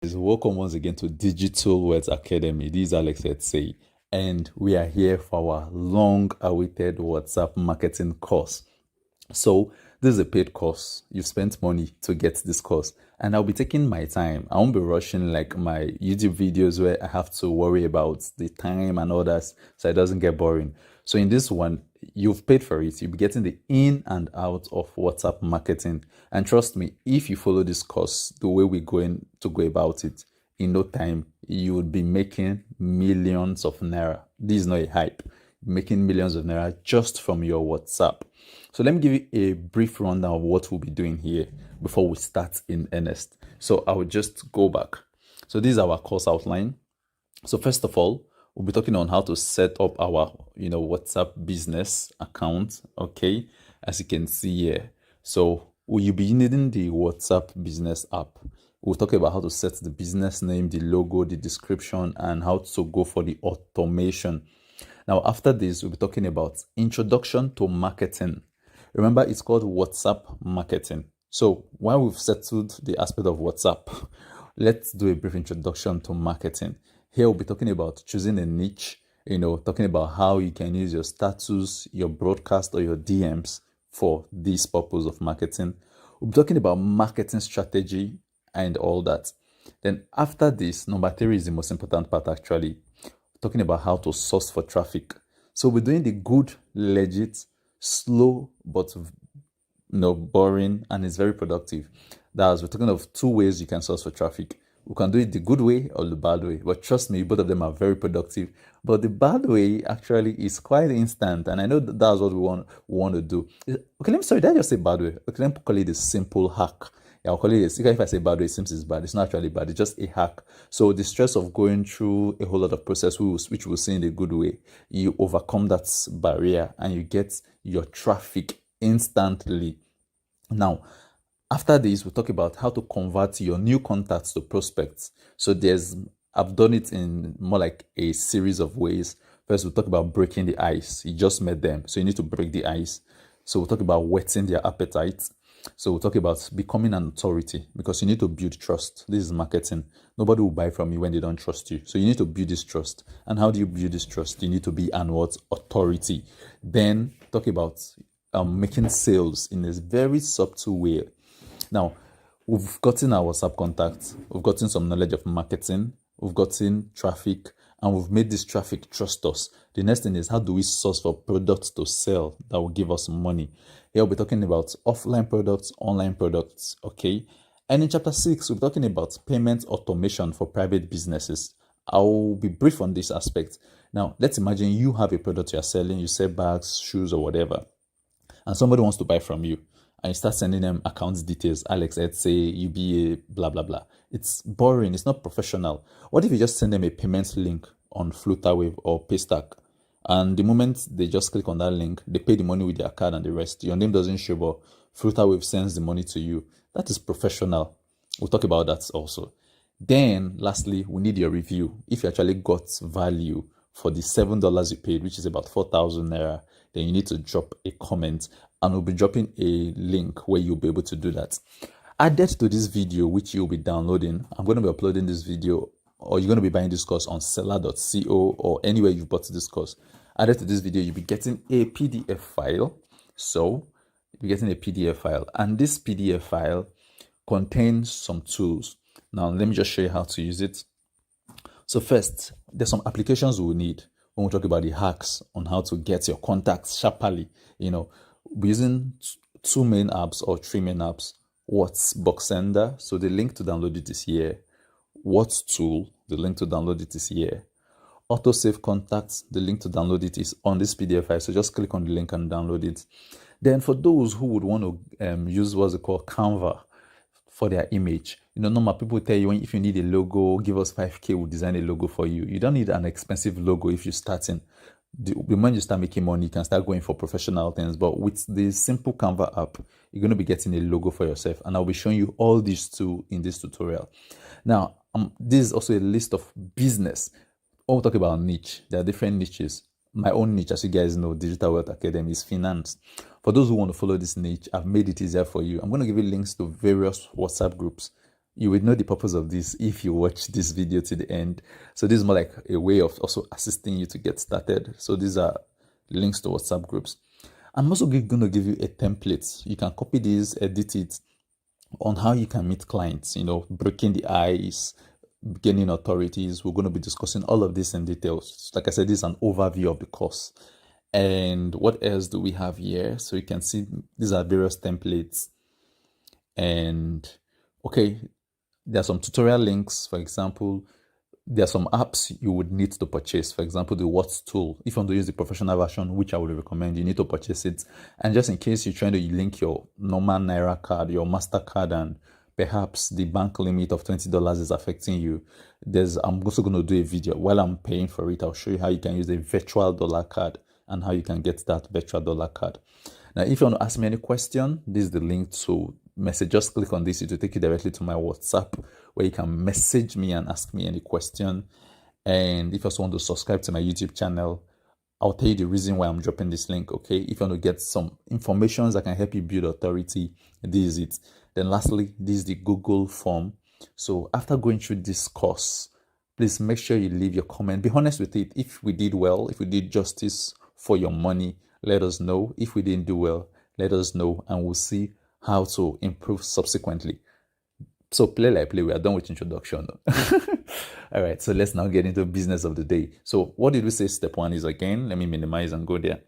Welcome once again to Digital Words Academy. This is Alex Etsay, and we are here for our long-awaited WhatsApp marketing course. So this is a paid course. You've spent money to get this course, and I'll be taking my time. I won't be rushing like my YouTube videos where I have to worry about the time and others, so it doesn't get boring. So in this one, you've paid for it. You'll be getting the in and out of WhatsApp marketing. And trust me, if you follow this course the way we're going to go about it, in no time, you would be making millions of naira. This is not a hype. Making millions of naira just from your WhatsApp. So let me give you a brief rundown of what we'll be doing here before we start in earnest. So I will just go back. So this is our course outline. So first of all, we'll be talking on how to set up our, WhatsApp business account. Okay, as you can see here. So you'll be needing the WhatsApp business app. We'll talk about how to set the business name, the logo, the description, and how to go for the automation. Now, after this, we'll be talking about introduction to marketing. Remember, it's called WhatsApp marketing. So while we've settled the aspect of WhatsApp, let's do a brief introduction to marketing. Here we'll be talking about choosing a niche, talking about how you can use your status, your broadcast, or your DMs for this purpose of marketing. We'll be talking about marketing strategy and all that. Then after this, number 3 is the most important part actually, talking about how to source for traffic. So we're doing the good, legit, slow, but boring, and it's very productive. We're talking of 2 ways you can source for traffic. We can do it the good way or the bad way. But trust me, both of them are very productive. But the bad way actually is quite instant. And I know that's what we want to do. Okay, did I just say bad way? Okay, let me call it a simple hack. Yeah, I'll call it this. If I say bad way, it seems it's bad. It's not actually bad. It's just a hack. So the stress of going through a whole lot of process, which we'll see in the good way, you overcome that barrier and you get your traffic instantly. Now, after this, we'll talk about how to convert your new contacts to prospects. So I've done it in more like a series of ways. First, we'll talk about breaking the ice. You just met them, so you need to break the ice. So we'll talk about whetting their appetite. So we'll talk about becoming an authority because you need to build trust. This is marketing. Nobody will buy from you when they don't trust you. So you need to build this trust. And how do you build this trust? You need to be an authority. Then talk about making sales in a very subtle way. Now, we've gotten our WhatsApp contacts, we've gotten some knowledge of marketing, we've gotten traffic, and we've made this traffic trust us. The next thing is, how do we source for products to sell that will give us money? Here we'll be talking about offline products, online products, okay? And in chapter 6, we'll be talking about payment automation for private businesses. I'll be brief on this aspect. Now, let's imagine you have a product you're selling, you sell bags, shoes, or whatever, and somebody wants to buy from you. And you start sending them account details, Alex, let's say UBA, blah, blah, blah. It's boring. It's not professional. What if you just send them a payment link on Flutterwave or Paystack? And the moment they just click on that link, they pay the money with their card and the rest. Your name doesn't show, but Flutterwave sends the money to you. That is professional. We'll talk about that also. Then, lastly, we need your review. If you actually got value for the $7 you paid, which is about 4,000 naira, then you need to drop a comment, and we'll be dropping a link where you'll be able to do that. Added to this video, which you'll be downloading, I'm going to be uploading this video, or you're going to be buying this course on seller.co or anywhere you've bought this course. Added to this video, you'll be getting a PDF file. So you'll be getting a PDF file, and this PDF file contains some tools. Now, let me just show you how to use it. So first, there's some applications we'll need when we talk about the hacks on how to get your contacts sharply. We're using 2 main apps or 3 main apps. What's Boxender? So the link to download it is here. What's Tool? The link to download it is here. Autosave Contacts. The link to download it is on this PDF file. So just click on the link and download it. Then for those who would want to use what's called Canva for their image, normal people tell you, if you need a logo, give us 5K, we'll design a logo for you. You don't need an expensive logo if you're starting. The moment you start making money, you can start going for professional things. But with the simple Canva app, you're going to be getting a logo for yourself. And I'll be showing you all these too in this tutorial. Now, this is also a list of business. When we talk about niche, there are different niches. My own niche, as you guys know, Digital Wealth Academy, is finance. For those who want to follow this niche, I've made it easier for you. I'm going to give you links to various WhatsApp groups You would know the purpose of this if you watch this video to the end. So this is more like a way of also assisting you to get started. So these are links to WhatsApp groups. I'm also going to give you a template. You can copy these, edit it on how you can meet clients, breaking the ice, gaining authorities. We're going to be discussing all of this in details. Like I said, this is an overview of the course. And what else do we have here? So you can see these are various templates. And okay, there are some tutorial links. For example, there are some apps you would need to purchase. For example, the What's tool. If you want to use the professional version, which I would recommend, you need to purchase it. And just in case you're trying to link your normal Naira card, your MasterCard, and perhaps the bank limit of $20 is affecting you, I'm also going to do a video. While I'm paying for it, I'll show you how you can use a virtual dollar card and how you can get that virtual dollar card. Now, if you want to ask me any question, this is the link to message. Just click on this. It will take you directly to my WhatsApp where you can message me and ask me any question. And if you also want to subscribe to my YouTube channel, I'll tell you the reason why I'm dropping this link, okay? If you want to get some information that can help you build authority, this is it. Then lastly, this is the Google form. So after going through this course, please make sure you leave your comment. Be honest with it. If we did well, if we did justice for your money, let us know. If we didn't do well, let us know, and we'll see how to improve subsequently. So play like play. We are done with introduction. All right, so let's now get into business of the day. So what did we say step one is again? Let me minimize and go there.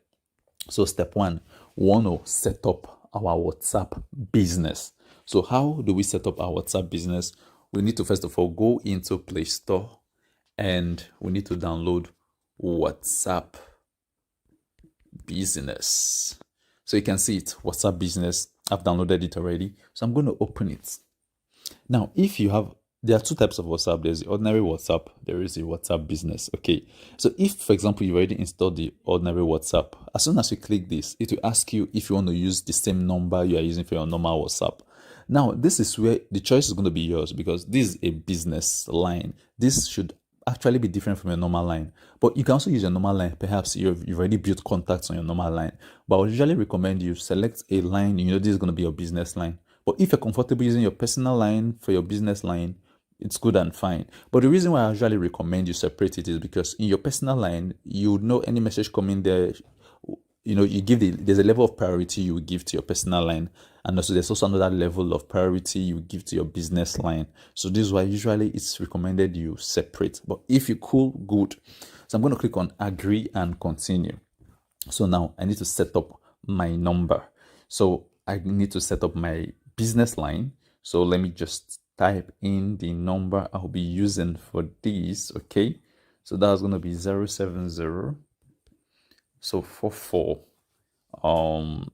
So step one, we want to set up our WhatsApp business. So how do we set up our WhatsApp business? We need to first of all go into Play Store and we need to download WhatsApp Business. So you can see it, WhatsApp Business. I've downloaded it already. So I'm going to open it. Now, there are two types of WhatsApp. There's the ordinary WhatsApp. There is the WhatsApp Business. Okay. So if, for example, you've already installed the ordinary WhatsApp, as soon as you click this, it will ask you if you want to use the same number you are using for your normal WhatsApp. Now, this is where the choice is going to be yours because this is a business line. This should actually be different from your normal line, but you can also use your normal line. Perhaps you've already built contacts on your normal line, but I would usually recommend you select a line. This is going to be your business line. But if you're comfortable using your personal line for your business line, it's good and fine. But the reason why I usually recommend you separate it is because in your personal line, you know any message coming there, there's a level of priority you will give to your personal line, and also there's also another level of priority you give to your business line. So this is why usually it's recommended you separate. But if you cool, good. So I'm going to click on agree and continue. So now I need to set up my number. So I need to set up my business line. So let me just type in the number I'll be using for this. Okay, so that's going to be 070. So 44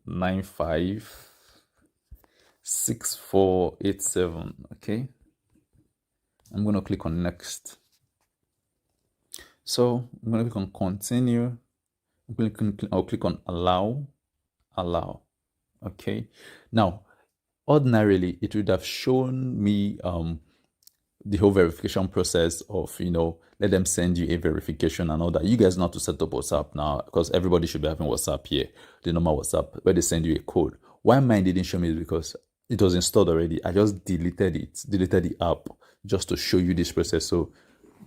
95 6487. Okay, I'm going to click on next. So I'm going to click on continue. I'll click on allow. Okay, now ordinarily it would have shown me the whole verification process of let them send you a verification and all that. You guys know how to set up WhatsApp now because everybody should be having WhatsApp here, the normal WhatsApp, where they send you a code. Why mine didn't show me is because it was installed already. I just deleted the app just to show you this process. So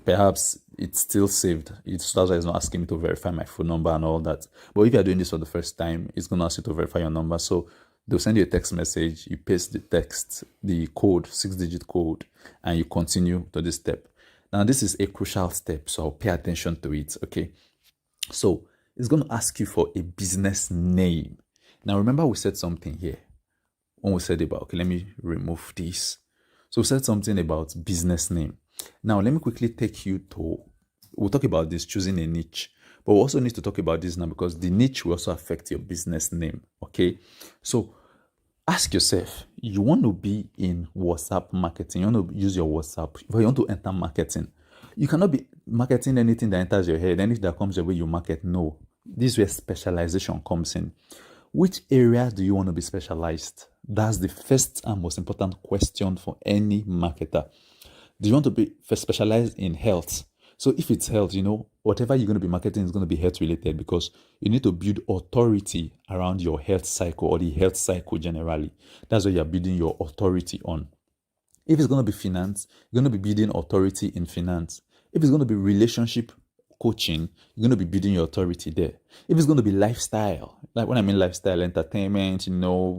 perhaps it's still saved. That's why it's not asking me to verify my phone number and all that. But if you're doing this for the first time, it's going to ask you to verify your number. So they'll send you a text message, you paste the text, the code, 6-digit code, and you continue to this step. Now, this is a crucial step, so I'll pay attention to it, okay? So it's going to ask you for a business name. Now, remember we said something here. When we said about, okay, let me remove this. So we said something about business name. Now, let me quickly take you to, we'll talk about this, choosing a niche. But we also need to talk about this now because the niche will also affect your business name, okay? So ask yourself, you want to be in WhatsApp marketing, you want to use your WhatsApp, but you want to enter marketing. You cannot be marketing anything that enters your head, anything that comes your way, you market. No. This is where specialization comes in. Which area do you want to be specialized? That's the first and most important question for any marketer. Do you want to be specialized in health? So if it's health, whatever you're going to be marketing is going to be health related because you need to build authority around your health cycle or the health cycle generally. That's what you're building your authority on. If it's going to be finance, you're going to be building authority in finance. If it's going to be relationship coaching, you're going to be building your authority there. If it's going to be lifestyle, like when I mean lifestyle, entertainment,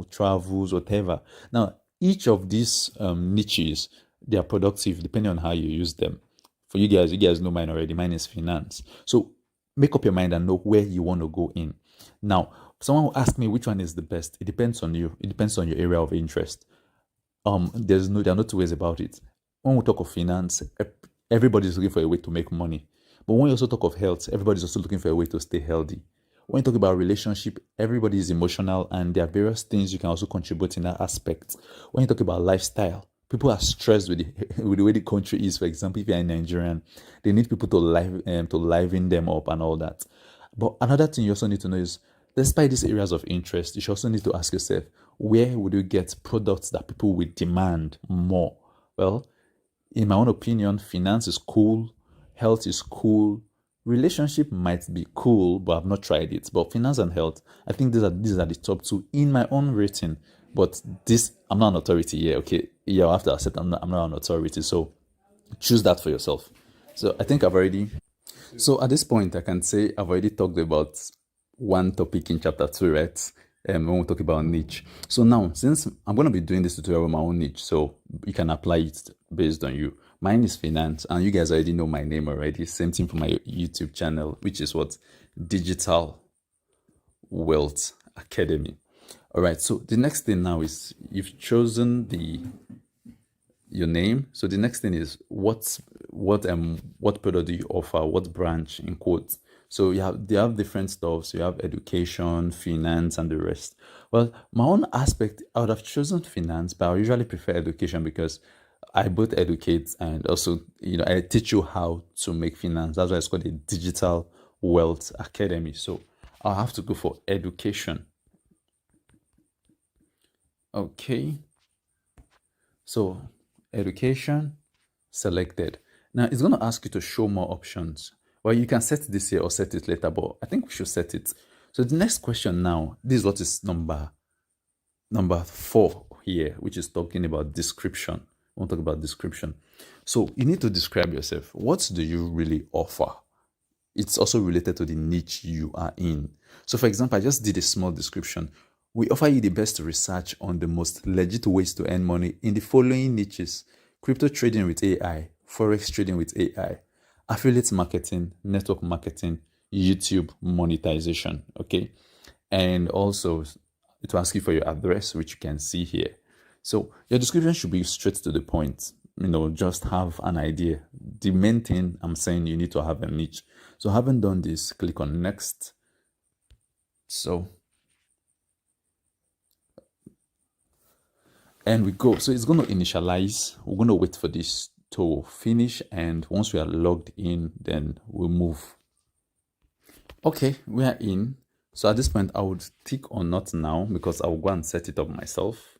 travels, whatever. Now, each of these niches, they are productive depending on how you use them. For you guys know mine already. Mine is finance. So make up your mind and know where you want to go in. Now, someone will ask me which one is the best. It depends on you. It depends on your area of interest. There are no two ways about it. When we talk of finance, everybody's looking for a way to make money. But when you also talk of health, everybody's also looking for a way to stay healthy. When you talk about relationship, everybody is emotional, and there are various things you can also contribute in that aspect. When you talk about lifestyle, people are stressed with with the way the country is. For example, if you're a Nigerian, they need people to liven them up and all that. But another thing you also need to know is, despite these areas of interest, you should also need to ask yourself, where would you get products that people will demand more? Well, in my own opinion, finance is cool, health is cool, relationship might be cool, but I've not tried it. But finance and health, I think these are the top two in my own rating. But this, I'm not an authority here, okay? You have to accept I'm not an authority. So choose that for yourself. So I think so at this point, I can say I've already talked about one topic in chapter 2, right? When we talk about niche. So now, since I'm going to be doing this tutorial with my own niche, so you can apply it based on you. Mine is finance, and you guys already know my name already. Same thing for my YouTube channel, which is what? Digital Wealth Academy. All right, so the next thing now is you've chosen your name. So the next thing is what product do you offer? What branch, in quotes? So they have different stuff. So you have education, finance, and the rest. Well, my own aspect, I would have chosen finance, but I usually prefer education because I both educate and also, I teach you how to make finance. That's why it's called a Digital Wealth Academy. So I'll have to go for education. Okay. So education selected. Now it's going to ask you to show more options. Well, you can set this here or set it later, but I think we should set it. So the next question now, this is what is number 4 here, which is talking about description. We'll talk about description. So you need to describe yourself. What do you really offer? It's also related to the niche you are in. So for example, I just did a small description. We offer you the best research on the most legit ways to earn money in the following niches: crypto trading with AI, forex trading with AI, affiliate marketing, network marketing, YouTube monetization. Okay. And also it will ask you for your address, which you can see here. So your description should be straight to the point. Just have an idea. The main thing I'm saying, you need to have a niche. So having done this, click on next. And we go. So it's going to initialize. We're going to wait for this to finish. And once we are logged in, then we'll move. Okay, we are in. So at this point, I would tick on not now because I will go and set it up myself.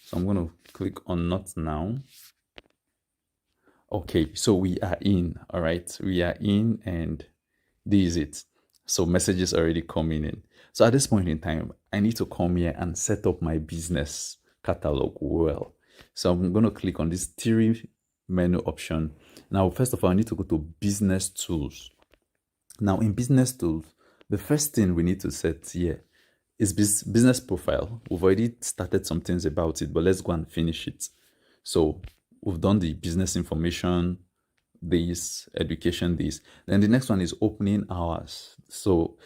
So I'm going to click on not now. Okay, so we are in. All right, we are in, and this is it. So messages already coming in. So at this point in time, I need to come here and set up my business catalog well. So I'm going to click on this 3 menu option. Now, first of all, I need to go to business tools. Now in business tools, the first thing we need to set here is business profile. We've already started some things about it, but let's go and finish it. So we've done the business information, this, education, this. Then the next one is opening hours. So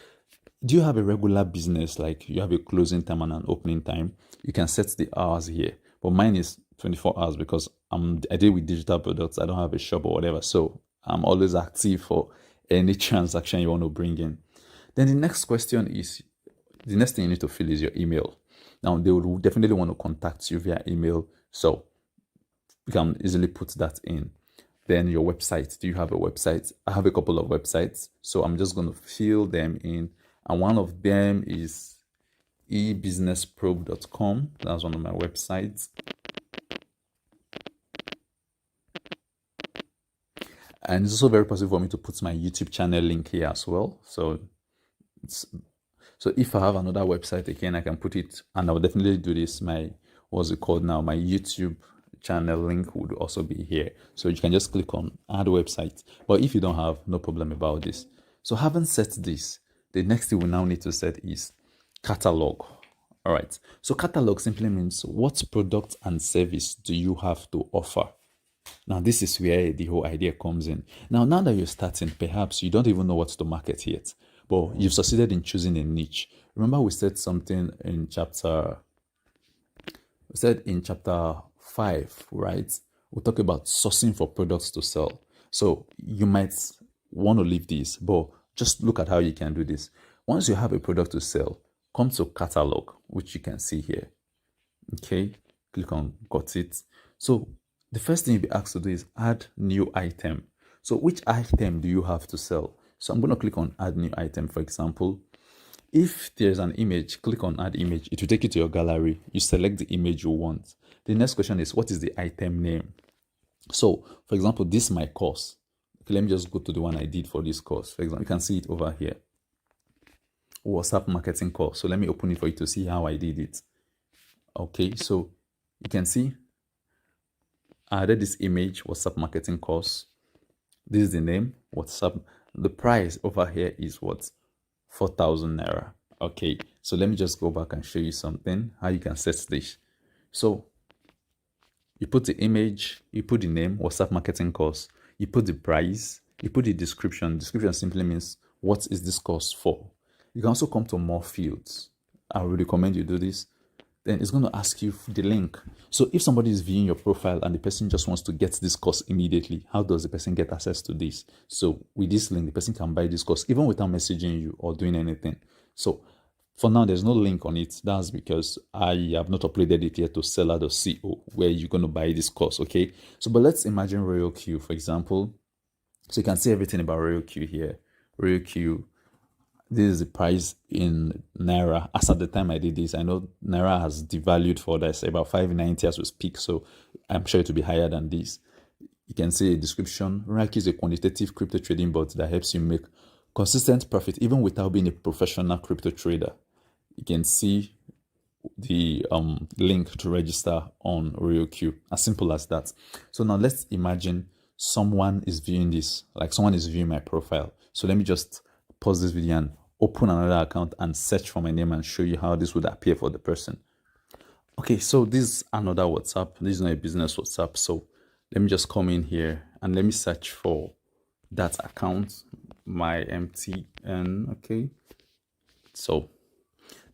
do you have a regular business, like you have a closing time and an opening time? You can set the hours here, but mine is 24 hours because I deal with digital products. I don't have a shop or whatever, so I'm always active for any transaction you want to bring in. Then the next question is, the next thing you need to fill is your email. Now they will definitely want to contact you via email, so you can easily put that in. Then your website. Do you have a website? I have a couple of websites, so I'm just going to fill them in. And one of them is ebusinessprobe.com. That's one of my websites. And it's also very possible for me to put my YouTube channel link here as well. So if I have another website again, I can put it, and I will definitely do this. What's it called now? My YouTube channel link would also be here. So you can just click on add website. But if you don't have, no problem about this. So having set this, the next thing we now need to set is catalog. All right. So catalog simply means what product and service do you have to offer? Now, this is where the whole idea comes in. Now that you're starting, perhaps you don't even know what to market yet, but you've succeeded in choosing a niche. Remember, we said something in chapter 5, right? We'll talk about sourcing for products to sell. So you might want to leave this, but just look at how you can do this. Once you have a product to sell, come to catalog, which you can see here. Okay, click on got it. So the first thing you'll be asked to do is add new item. So which item do you have to sell? So I'm going to click on add new item. For example, if there's an image, click on add image. It will take you to your gallery. You select the image you want. The next question is, what is the item name? So for example, this is my course. Okay, let me just go to the one I did for this course. For example, you can see it over here. WhatsApp marketing course. So let me open it for you to see how I did it. Okay, so you can see I added this image, WhatsApp marketing course. This is the name, WhatsApp. The price over here is what? 4,000 naira. Okay, so let me just go back and show you something, how you can set this. So you put the image, you put the name, WhatsApp marketing course, you put the price, you put the description. Description simply means what is this course for. You can also come to more fields. I would recommend you do this. Then it's going to ask you the link. So if somebody is viewing your profile and the person just wants to get this course immediately, how does the person get access to this? So with this link, the person can buy this course even without messaging you or doing anything. So for now, there's no link on it. That's because I have not uploaded it yet to seller.co where you're going to buy this course. Okay. So, but let's imagine Royal Q, for example. So you can see everything about Royal Q here. Royal Q. This is the price in Naira. As at the time I did this, I know Naira has devalued for this about 590 as we speak, so I'm sure it will be higher than this. You can see a description. Royal Q is a quantitative crypto trading bot that helps you make consistent profit even without being a professional crypto trader. You can see the link to register on Royal Q. As simple as that. So now let's imagine someone is viewing this, like someone is viewing my profile. So let me just pause this video and open another account and search for my name and show you how this would appear for the person. Okay, so this is another WhatsApp. This is not a business WhatsApp. So let me just come in here and let me search for that account, my MTN. Okay, so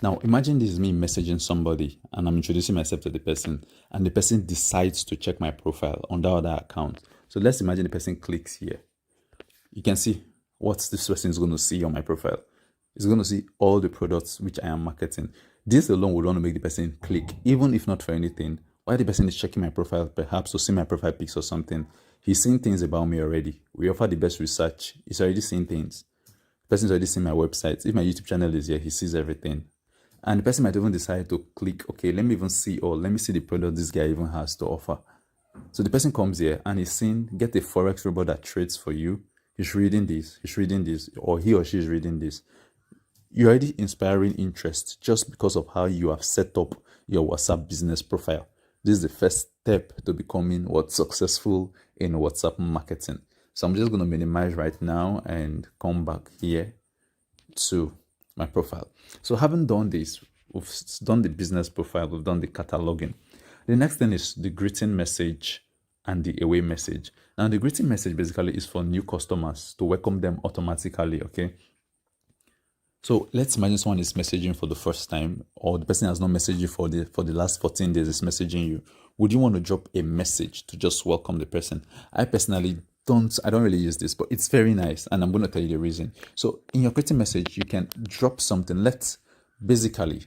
now imagine this is me messaging somebody and I'm introducing myself to the person and the person decides to check my profile on the other account. So let's imagine the person clicks here. You can see what this person is going to see on my profile. It's going to see all the products which I am marketing. This alone would want to make the person click, even if not for anything. While the person is checking my profile, perhaps to see my profile pics or something, he's seeing things about me already. We offer the best research. He's already seeing things. The person's already seen my website. If my YouTube channel is here, he sees everything. And the person might even decide to click, okay, let me even see, or let me see the product this guy even has to offer. So the person comes here and he's seeing, get a Forex robot that trades for you. He's reading this, or he or she is reading this. You're already inspiring interest just because of how you have set up your WhatsApp business profile. This is the first step to becoming successful in WhatsApp marketing. So I'm just going to minimize right now and come back here to my profile. So having done this, we've done the business profile, we've done the cataloging. The next thing is the greeting message and the away message. Now the greeting message basically is for new customers to welcome them automatically. Okay, so let's imagine someone is messaging for the first time, or the person has not messaged you for the last 14 days, is messaging you. Would you want to drop a message to just welcome the person? I personally I don't really use this, but it's very nice, and I'm going to tell you the reason. So in your greeting message, you can drop something. Basically,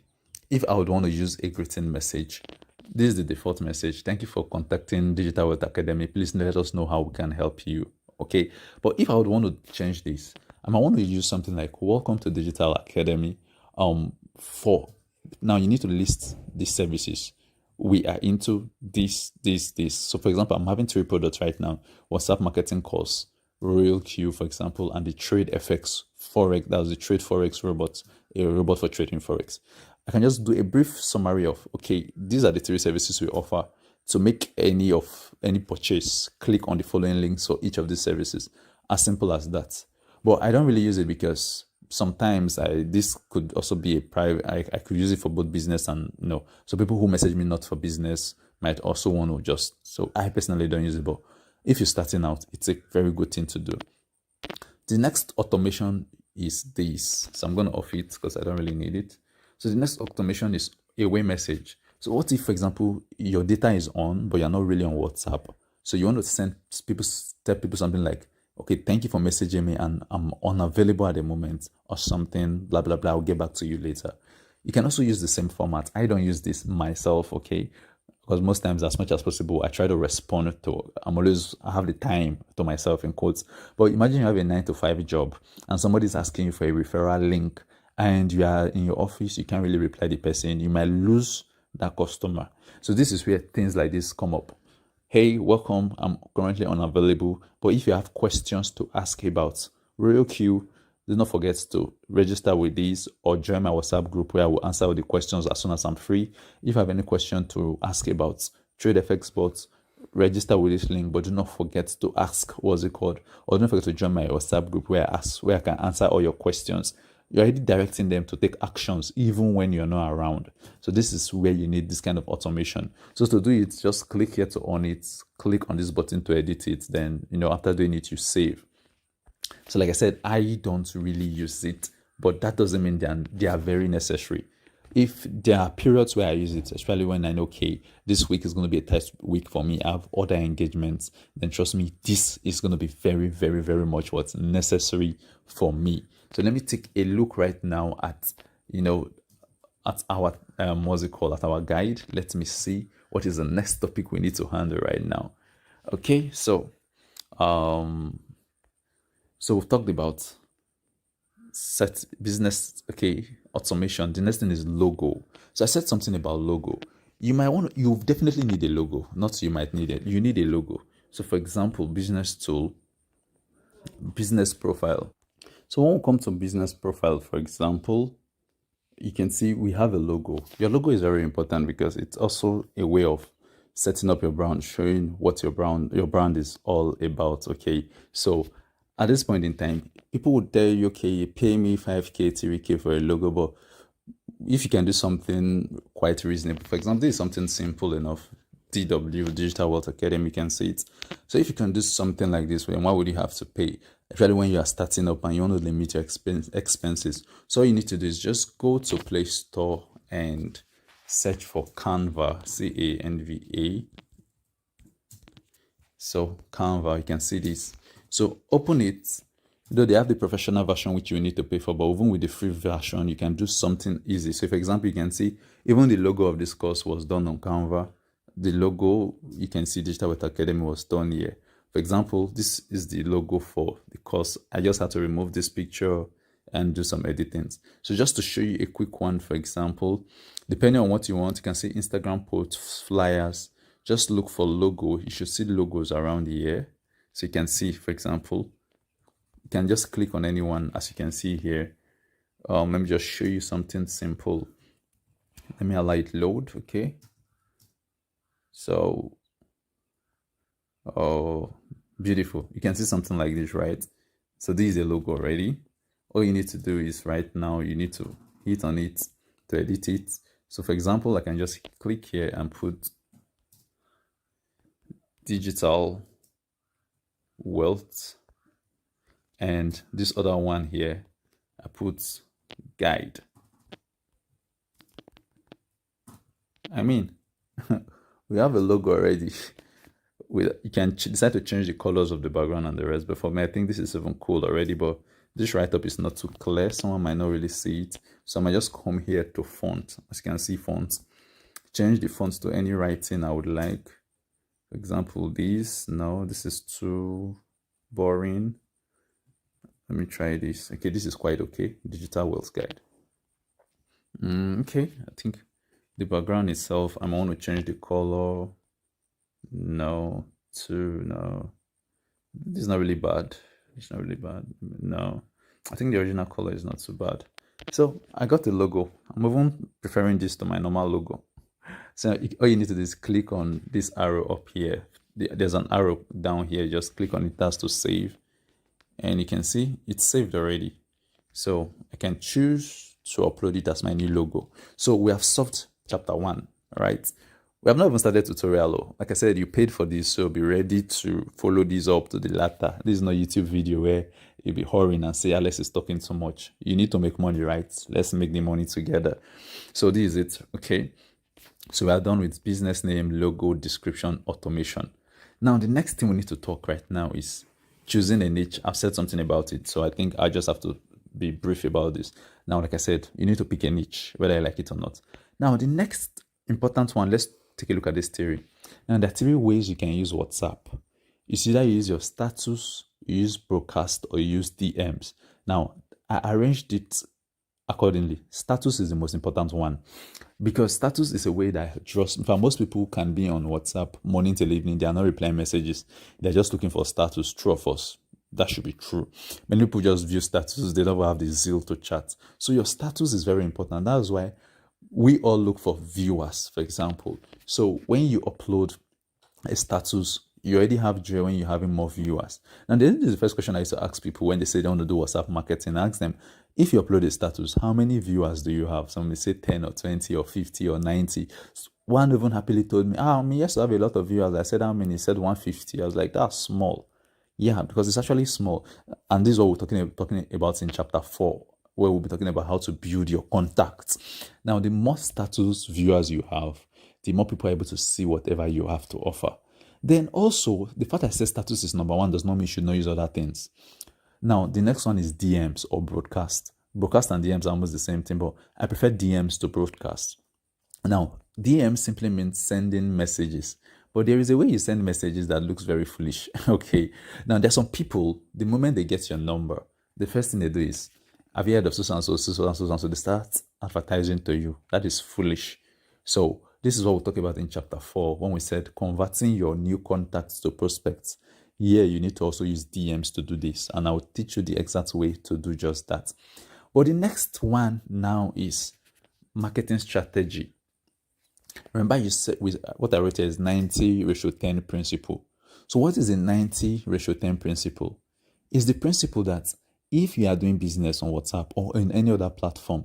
if I would want to use a greeting message, this is the default message. Thank you for contacting Digital Wealth Academy. Please let us know how we can help you. Okay. But if I would want to change this, I might want to use something like welcome to Digital Academy. Now you need to list these services. We are into this. So for example, I'm having 3 products right now. WhatsApp marketing course, Royal Q, for example, and the Trade FX Forex. That was the Trade Forex robot, a robot for trading Forex. I can just do a brief summary of, okay, these are the 3 services we offer. to make any purchase, click on the following links for each of these services. As simple as that. But I don't really use it because sometimes this could also be a private. I could use it for both business and so people who message me not for business might also want to just. So I personally don't use it, but if you're starting out, it's a very good thing to do. The next automation is this. So I'm going to off it because I don't really need it. So the next automation is away message. So what if, for example, your data is on, but you're not really on WhatsApp? So you want to tell people something like, okay, thank you for messaging me and I'm unavailable at the moment or something, blah, blah, blah. I'll get back to you later. You can also use the same format. I don't use this myself, okay? Because most times, as much as possible, I try to respond to, I have the time to myself in quotes. But imagine you have a 9 to 5 job and somebody's asking you for a referral link and you are in your office, you can't really reply the person. You might lose that customer. So this is where things like this come up. Hey, welcome. I'm currently unavailable, but if you have questions to ask about RoyalQ, do not forget to register with these or join my WhatsApp group where I will answer all the questions as soon as I'm free. If you have any question to ask about TradeFX bots, register with this link, but do not forget to ask what's it called, or don't forget to join my WhatsApp group where I can answer all your questions. You're already directing them to take actions even when you're not around. So this is where you need this kind of automation. So to do it, just click here to on it, click on this button to edit it. Then, after doing it, you save. So like I said, I don't really use it, but that doesn't mean they are very necessary. If there are periods where I use it, especially when I know, okay, this week is going to be a test week for me, I have other engagements, then trust me, this is going to be very, very, very much what's necessary for me. So let me take a look right now at, at our, at our guide. Let me see what is the next topic we need to handle right now. Okay, so we've talked about set business, automation. The next thing is logo. So I said something about logo. You definitely need a logo. Not you might need it. You need a logo. So for example, business tool, business profile. So when we come to business profile, for example, you can see we have a logo. Your logo is very important because it's also a way of setting up your brand, showing what your brand is all about. Okay, so at this point in time, people would tell you, okay, pay me 5K, 3K for a logo, but if you can do something quite reasonable, for example, this is something simple enough, DW, Digital Wealth Academy, you can see it. So if you can do something like this, why would you have to pay? Especially when you are starting up and you want to limit your expenses. So all you need to do is just go to Play Store and search for Canva, Canva. So Canva, you can see this. So open it. Though they have the professional version which you need to pay for, but even with the free version, you can do something easy. So for example, you can see even the logo of this course was done on Canva. The logo, you can see Digital Wealth Academy was done here. For example, this is the logo for the course. I just had to remove this picture and do some editing. So just to show you a quick one, for example, depending on what you want, you can see Instagram posts, flyers. Just look for logo. You should see logos around here. So you can see, for example, you can just click on anyone, as you can see here. Let me just show you something simple. Let me allow it load, okay? So, oh, beautiful. You can see something like this, right? So this is the logo already. All you need to do is right now, you need to hit on it to edit it. So for example, I can just click here and put Digital Wealth, and this other one here I put guide. I mean, we have a logo already. You can decide to change the colors of the background and the rest, but for me, I think this is even cool already. But this write-up is not too clear. Someone might not really see it, so I might just come here to font. As you can see, font, change the fonts to any writing I would like. For example, this is too boring. Let me try this. Okay, this is quite okay. Digital Wealth Guide. Okay, I think the background itself, I want to change the color. No. This is not really bad. It's not really bad. No, I think the original color is not too bad. So I got the logo. I'm even preferring this to my normal logo. So all you need to do is click on this arrow up here. There's an arrow down here. Just click on it. That's to save. And you can see it's saved already. So I can choose to upload it as my new logo. So we have solved chapter 1, right? We have not even started tutorial. Like I said, you paid for this, so be ready to follow this up to the latter. This is not a YouTube video where you'll be hurrying and say Alex is talking too much. You need to make money, right? Let's make the money together. So this is it, okay? So we are done with business name, logo, description, automation. Now the next thing we need to talk right now is choosing a niche. I've said something about it, so I think I just have to be brief about this. Now, like I said, you need to pick a niche, whether you like it or not. Now, the next important one, let's take a look at this theory. Now, there are 3 ways you can use WhatsApp. It's either you use your status, you use broadcast, or you use DMs. Now, I arranged it accordingly. Status is the most important one because status is a way that just, in fact, most people can be on WhatsApp morning till evening. They are not replying messages. They're just looking for status. True or false? That should be true. Many people just view status. They don't have the zeal to chat. So your status is very important. That's why we all look for viewers, for example. So when you upload a status, you already have joy when you're having more viewers. Now, this is the first question I used to ask people when they say they want to do WhatsApp marketing. I ask them, if you upload a status, how many viewers do you have? Some may say 10 or 20 or 50 or 90. One even happily told me, I mean, yes, I have a lot of viewers. I said, how many? He said 150. I was like, that's small. Yeah, because it's actually small. And this is what we're talking about in chapter 4, where we'll be talking about how to build your contacts. Now, the more status viewers you have, the more people are able to see whatever you have to offer. Then also, the fact I said status is number 1 does not mean you should not use other things. Now, the next one is DMs or broadcast. Broadcast and DMs are almost the same thing, but I prefer DMs to broadcast. Now, DM simply means sending messages. But there is a way you send messages that looks very foolish. Okay. Now, there's some people, the moment they get your number, the first thing they do is, have you heard of so-and-so, so-and-so, they start advertising to you. That is foolish. So, this is what we'll talk about in chapter 4 when we said converting your new contacts to prospects. Here, you need to also use DMs to do this. And I will teach you the exact way to do just that. But the next one now is marketing strategy. Remember, you said what I wrote here is 90:10 principle. So what is the 90:10 principle? It's the principle that if you are doing business on WhatsApp or in any other platform,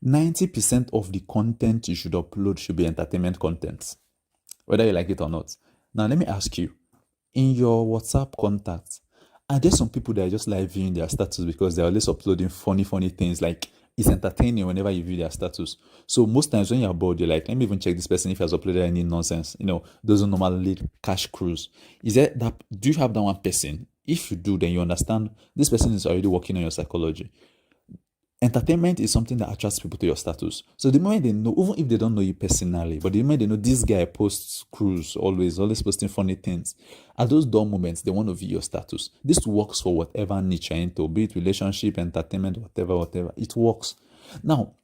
90% of the content you should upload should be entertainment content, whether you like it or not. Now, let me ask you, in your WhatsApp contacts, are there some people that are just live viewing their status because they're always uploading funny things like it's entertaining whenever you view their status? So most times when you're bored, you're like, let me even check this person if he has uploaded any nonsense. Those are normally cash cruise. Is there that? Do you have that one person? If you do, then you understand this person is already working on your psychology. Entertainment is something that attracts people to your status. So the moment they know, even if they don't know you personally, but the moment they know this guy posts cruise, always posting funny things, at those dull moments, they want to view your status. This works for whatever niche you're into, be it relationship, entertainment, whatever. It works. Now,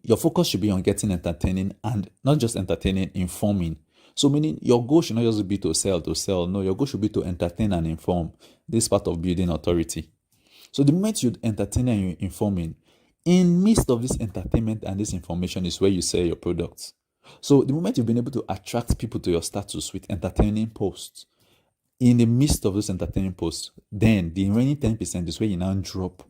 your focus should be on getting entertaining and not just entertaining, informing. So meaning your goal should not just be to sell. No, your goal should be to entertain and inform. This is part of building authority. So the moment you entertain and you're informing, in midst of this entertainment and this information is where you sell your products. So the moment you've been able to attract people to your status with entertaining posts, in the midst of those entertaining posts, then the remaining 10% is where you now drop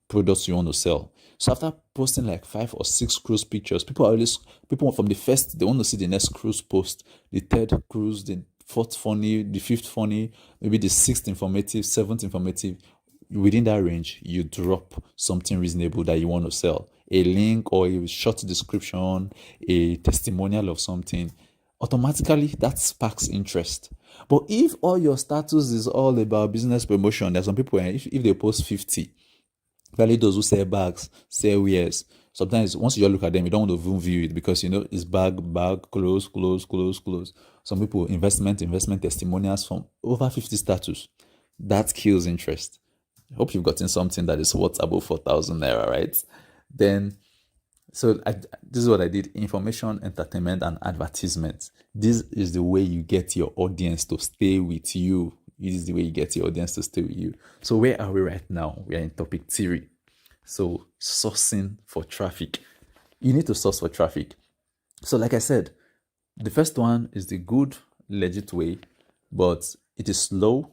products you want to sell. So after posting like 5 or 6 cruise pictures, people from the first, they want to see the next cruise post, the third cruise, the fourth funny, the fifth funny, maybe the sixth informative, seventh informative. Within that range, you drop something reasonable that you want to sell. A link or a short description, a testimonial of something. Automatically, that sparks interest. But if all your status is all about business promotion, there's some people, if they post 50, value those who sell bags, sell wares. Sometimes once you look at them, you don't want to view it because it's bag, close. Some people, investment testimonials from over 50 status. That kills interest. I hope you've gotten something that is worth above 4,000 naira, right? Then, this is what I did: information, entertainment, and advertisement. This is the way you get your audience to stay with you. This is the way you get your audience to stay with you. So where are we right now? We are in topic 3. So sourcing for traffic. You need to source for traffic. So like I said, The first one is the good, legit way, but it is slow,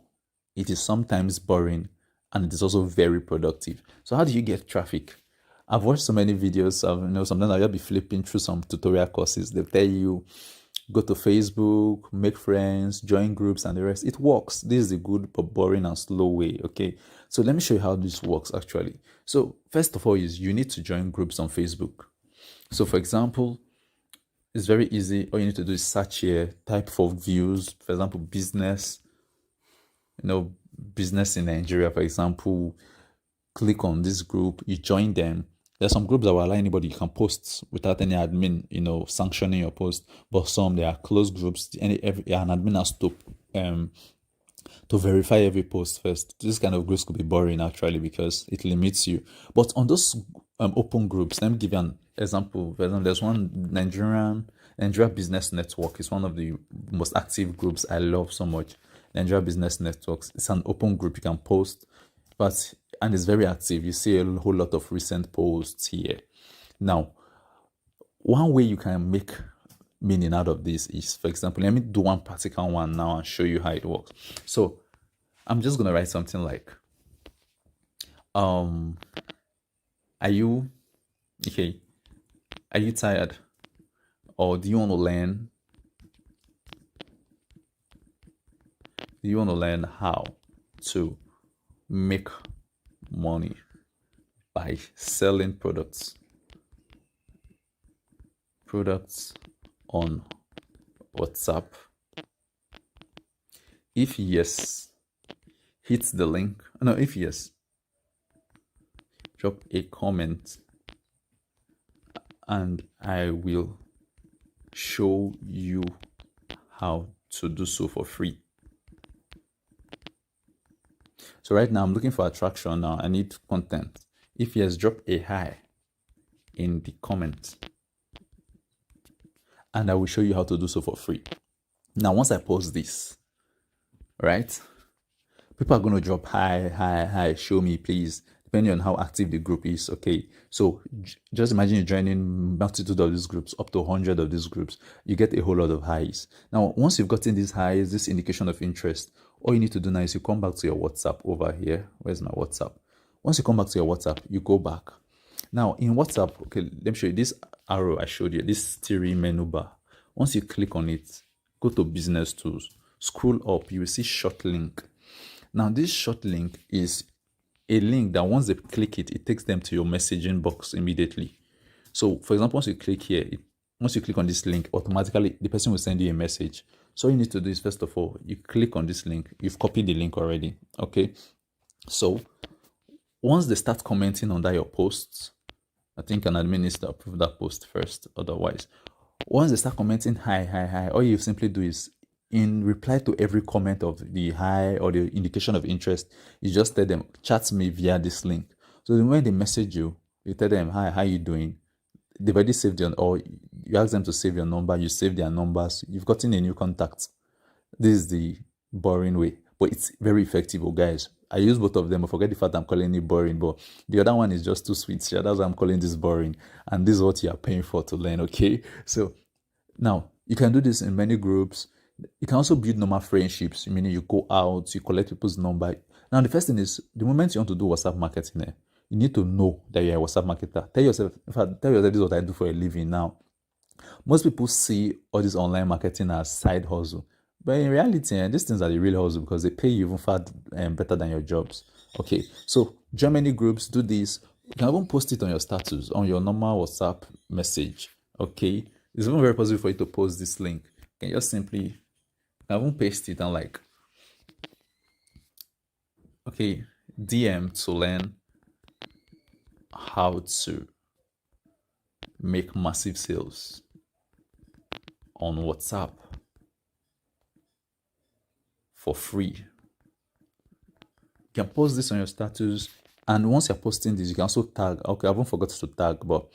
it is sometimes boring, and it is also very productive. So how do you get traffic? I've watched so many videos of, sometimes I'll just be flipping through some tutorial courses. They tell you go to Facebook, make friends, join groups, and the rest. It works. This is the good but boring and slow way. Okay. So let me show you how this works actually. So first of all is you need to join groups on Facebook. So for example, it's very easy. All you need to do is search here, type for views, for example, business, business in Nigeria, for example. Click on this group, you join them. There's some groups that will allow anybody, you can post without any admin, sanctioning your post. But some, they are closed groups. An admin has to verify every post first. This kind of groups could be boring actually because it limits you. But on those open groups, let me give you an example. For example, there's one Nigeria Business Network. It's one of the most active groups I love so much. Nigeria Business Networks. It's an open group you can post, and it's very active. You see a whole lot of recent posts here. Now, one way you can make meaning out of this is, for example, let me do one practical one now and show you how it works. So I'm just gonna write something like, are you tired, or do you want to learn how to make money by selling products on WhatsApp? If yes, hit the link. No, if yes, drop a comment and I will show you how to do so for free. So right now I'm looking for attraction. Now I need content. If yes, drop a hi in the comments and I will show you how to do so for free. Now, once I post this, right, people are going to drop hi, show me, please, depending on how active the group is. Okay, so just imagine you joining multitude of these groups, up to 100 of these groups, you get a whole lot of highs. Now, once you've gotten these highs, this indication of interest, all you need to do now is you come back to your WhatsApp over here. Where's my WhatsApp? Once you come back to your WhatsApp, you go back. Now, in WhatsApp, okay, let me show you this arrow I showed you, this theory menu bar. Once you click on it, go to business tools, scroll up, you will see short link. Now, this short link is a link that once they click it, it takes them to your messaging box immediately. So, for example, once you click here, once you click on this link, automatically the person will send you a message. So, all you need to do is, first of all, you click on this link. You've copied the link already. Okay. So, once they start commenting under your posts, I think an admin needs to approve that post first. Otherwise, once they start commenting hi, all you simply do is, in reply to every comment of the hi or the indication of interest, you just tell them, chat me via this link. So when they message you, you tell them, hi, how you doing? They've already saved or you ask them to save your number, you save their numbers, you've gotten a new contact. This is the boring way, but it's very effective, guys. I use both of them. I forget the fact I'm calling it boring, but the other one is just too sweet. Yeah, that's why I'm calling this boring. And this is what you are paying for to learn, okay? So now you can do this in many groups. You can also build normal friendships, meaning you go out, you collect people's number. Now, the first thing is, the moment you want to do WhatsApp marketing, you need to know that you're a WhatsApp marketer. Tell yourself, this is what I do for a living now. Most people see all this online marketing as side hustle. But in reality, these things are the real hustle because they pay you even far better than your jobs. Okay, so join many groups, do this. You can even post it on your status, on your normal WhatsApp message. Okay, it's even very possible for you to post this link. You can just simply, I won't paste it and like, okay, DM to learn how to make massive sales on WhatsApp for free. You can post this on your status, and once you're posting this, you can also tag. Okay, I haven't forgotten to tag, but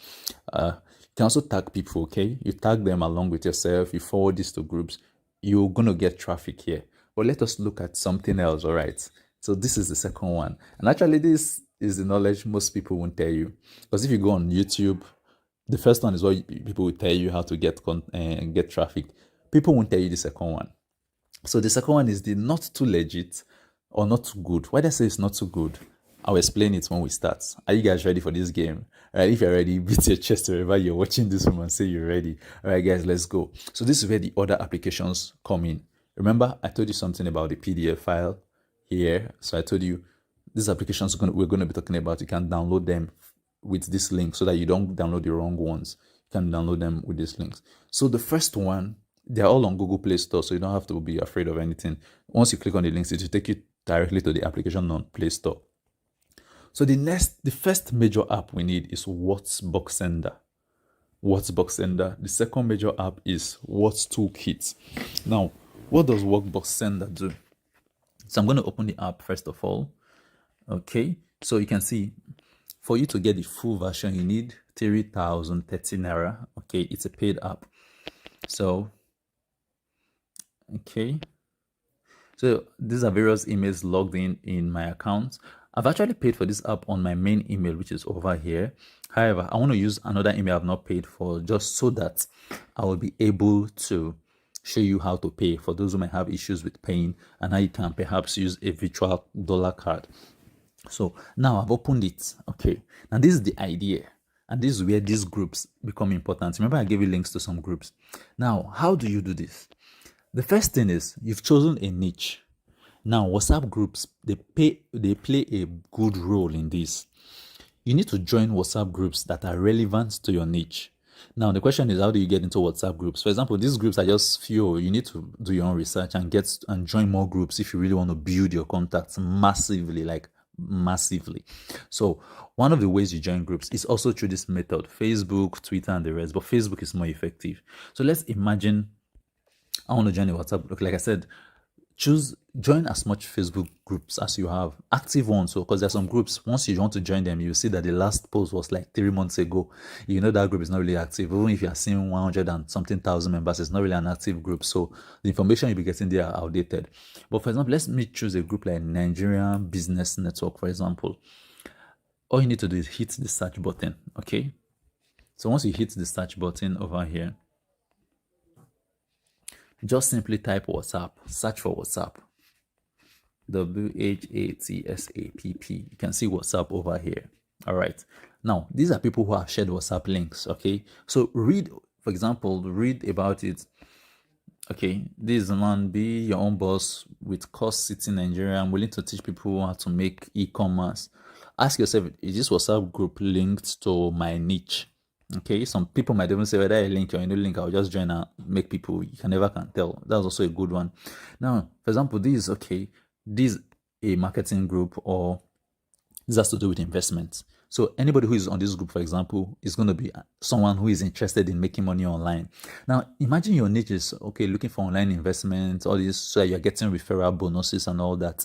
you can also tag people. Okay, you tag them along with yourself. You forward this to groups. You're gonna get traffic here. But let us look at something else. All right. So this is the second one, and actually this is the knowledge most people won't tell you, because if you go on YouTube, the first one is what people will tell you how to get traffic. People won't tell you the second one. So the second one is the not too legit or not too good. Why do I say it's not too good? I'll explain it when we start. Are you guys ready for this game? All right, if you're ready, beat your chest wherever you're watching this room and say you're ready. All right, guys, let's go. So this is where the other applications come in. Remember, I told you something about the PDF file here. So I told you these applications we're going to be talking about. You can download them with this link so that you don't download the wrong ones. You can download them with these links. So the first one, they're all on Google Play Store, so you don't have to be afraid of anything. Once you click on the links, it will take you directly to the application on Play Store. So the first major app we need is Workbox Sender. Workbox Sender. The second major app is Words Toolkit. Now, what does Workbox Sender do? So I'm going to open the app first of all. Okay, so you can see for you to get the full version, you need 3,030 Naira. Okay, it's a paid app. So, okay. So these are various emails logged in my account. I've actually paid for this app on my main email, which is over here. However, I want to use another email I've not paid for just so that I will be able to show you how to pay for those who might have issues with paying and how you can perhaps use a virtual dollar card. So now I've opened it. Okay, now this is the idea, and this is where these groups become important. Remember, I gave you links to some groups. Now, how do you do this? The first thing is you've chosen a niche. Now, WhatsApp groups, they play a good role in this. You need to join WhatsApp groups that are relevant to your niche. Now, the question is, how do you get into WhatsApp groups? For example, these groups are just few. You need to do your own research and join more groups if you really want to build your contacts massively, So one of the ways you join groups is also through this method: Facebook, Twitter, and the rest. But Facebook is more effective. So let's imagine I want to join a WhatsApp. Like I said, join as much Facebook groups as you have, active ones. So because there's some groups, once you want to join them, you see that the last post was like 3 months ago. You know that group is not really active. Even if you are seeing 100 and something thousand members, it's not really an active group. So the information you'll be getting there are outdated. But for example, let me choose a group like Nigerian Business Network, for example. All you need to do is hit the search button. Okay. So once you hit the search button over here, just simply type WhatsApp, search for WhatsApp, WHATSAPP. You can see WhatsApp over here. All right. Now, these are people who have shared WhatsApp links. Okay. So read about it. Okay. This is man, be your own boss with Cost City Nigeria. I'm willing to teach people how to make e-commerce. Ask yourself, is this WhatsApp group linked to my niche? Okay, some people might even say whether I link or no link, I'll just join and make people. You can never tell. That's also a good one. Now, for example, this is a marketing group, or this has to do with investments. So anybody who is on this group, for example, is going to be someone who is interested in making money online. Now, imagine your niche is looking for online investments, all this, so you're getting referral bonuses and all that.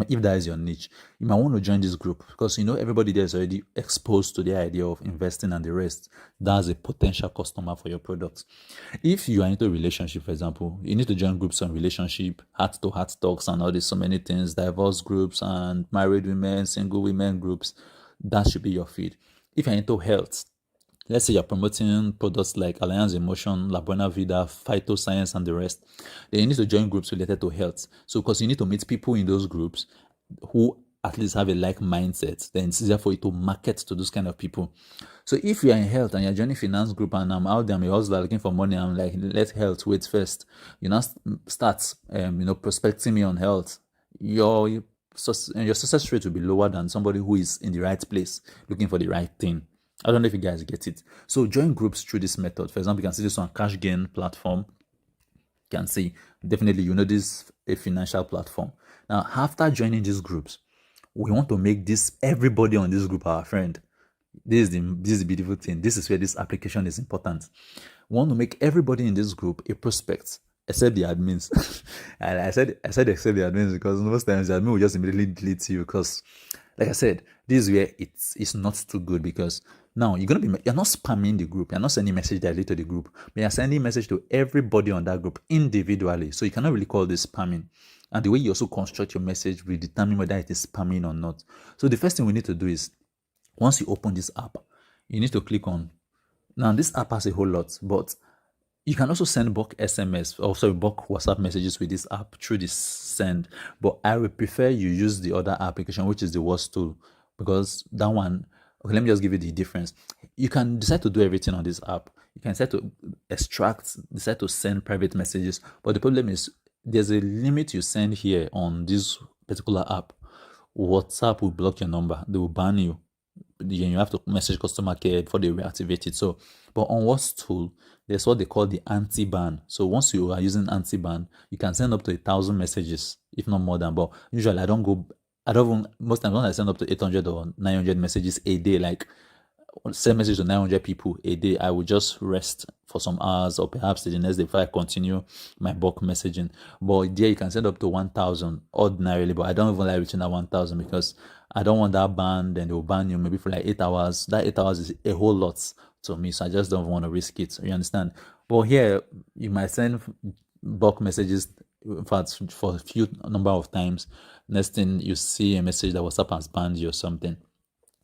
If that is your niche, you might want to join this group because everybody there is already exposed to the idea of investing and the rest. That's a potential customer for your product. If you are into a relationship, for example, you need to join groups on relationship, heart-to-heart talks, and all this, so many things, divorce groups and married women, single women groups. That should be your feed. If you're into health, let's say you're promoting products like Alliance Emotion, La Buena Vida, Phytoscience, and the rest, then you need to join groups related to health. So, because you need to meet people in those groups who at least have a like mindset, then it's easier for you to market to those kind of people. So, if you're in health and you're joining finance group and I'm out there, I'm a hustler looking for money, I'm like, let health wait first. Start, prospecting me on health. Your success rate will be lower than somebody who is in the right place looking for the right thing. I don't know if you guys get it. So join groups through this method. For example, you can see this on Cash Gain platform. You can see definitely this a financial platform. Now, after joining these groups, we want to make everybody on this group our friend. This is the beautiful thing. This is where this application is important. We want to make everybody in this group a prospect, except the admins. And I said except the admins because most times the admin will just immediately delete you because, like I said, this is where it's not too good because now you're not spamming the group, you're not sending message directly to the group, but you're sending message to everybody on that group individually. So you cannot really call this spamming. And the way you also construct your message will determine whether it is spamming or not. So the first thing we need to do is, once you open this app, you need to click on. Now this app has a whole lot, but You can also send bulk SMS, also bulk WhatsApp messages with this app through this send. But I would prefer you use the other application, which is the Words tool, because that one. Okay, let me just give you the difference. You can decide to do everything on this app. You can decide to extract, decide to send private messages. But the problem is there's a limit you send here on this particular app. WhatsApp will block your number. They will ban you. You have to message customer care before they reactivate it. So, but on Words tool, there's what they call the anti-ban. So once you are using anti-ban, you can send up to 1,000 messages, if not more than. But usually I don't even, most times when I send up to 800 or 900 messages a day, like send message to 900 people a day, I will just rest for some hours, or perhaps the next day if I continue my bulk messaging. But there you can send up to 1,000 ordinarily, but I don't even like reaching that 1,000 because I don't want that ban. Then they'll ban you maybe for like 8 hours. That 8 hours is a whole lot to me, so I just don't want to risk it. You understand? But here you might send bulk messages, in fact, for a few number of times. Next thing you see a message that WhatsApp has banned you or something.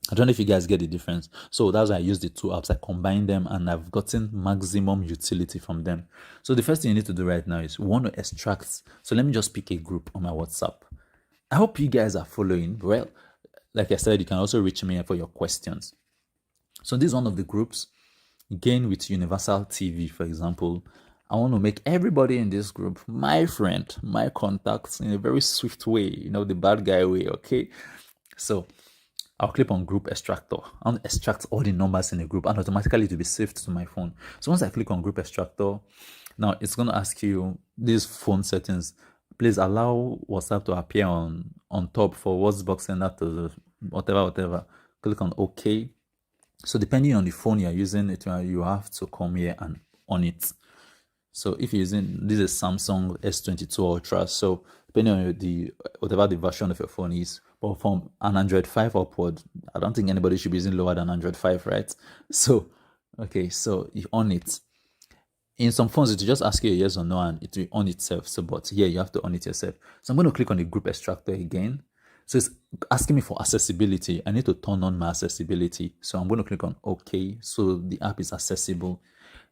I don't know if you guys get the difference. So that's why I use the two apps. I combine them and I've gotten maximum utility from them. So the first thing you need to do right now is we want to extract. So let me just pick a group on my WhatsApp. I hope you guys are following. Well, like I said, you can also reach me for your questions. So this is one of the groups. Again, with Universal TV, for example, I want to make everybody in this group my friend, my contacts in a very swift way, the bad guy way, okay? So I'll click on group extractor. I'll extract all the numbers in a group and automatically it will be saved to my phone. So once I click on group extractor, now it's going to ask you these phone settings. Please allow WhatsApp to appear on top for what's box sender to whatever. Click on OK. So depending on the phone you're using, you have to come here and on it. So if you're using, this is Samsung S22 Ultra. So depending on whatever the version of your phone is, but from an Android 5 upward, I don't think anybody should be using lower than Android 5, right? So, okay, so you on it. In some phones, it will just ask you a yes or no, and it will on itself. So, but here you have to on it yourself. So I'm going to click on the group extractor again. So it's asking me for accessibility. I need to turn on my accessibility. So I'm going to click on OK. So the app is accessible.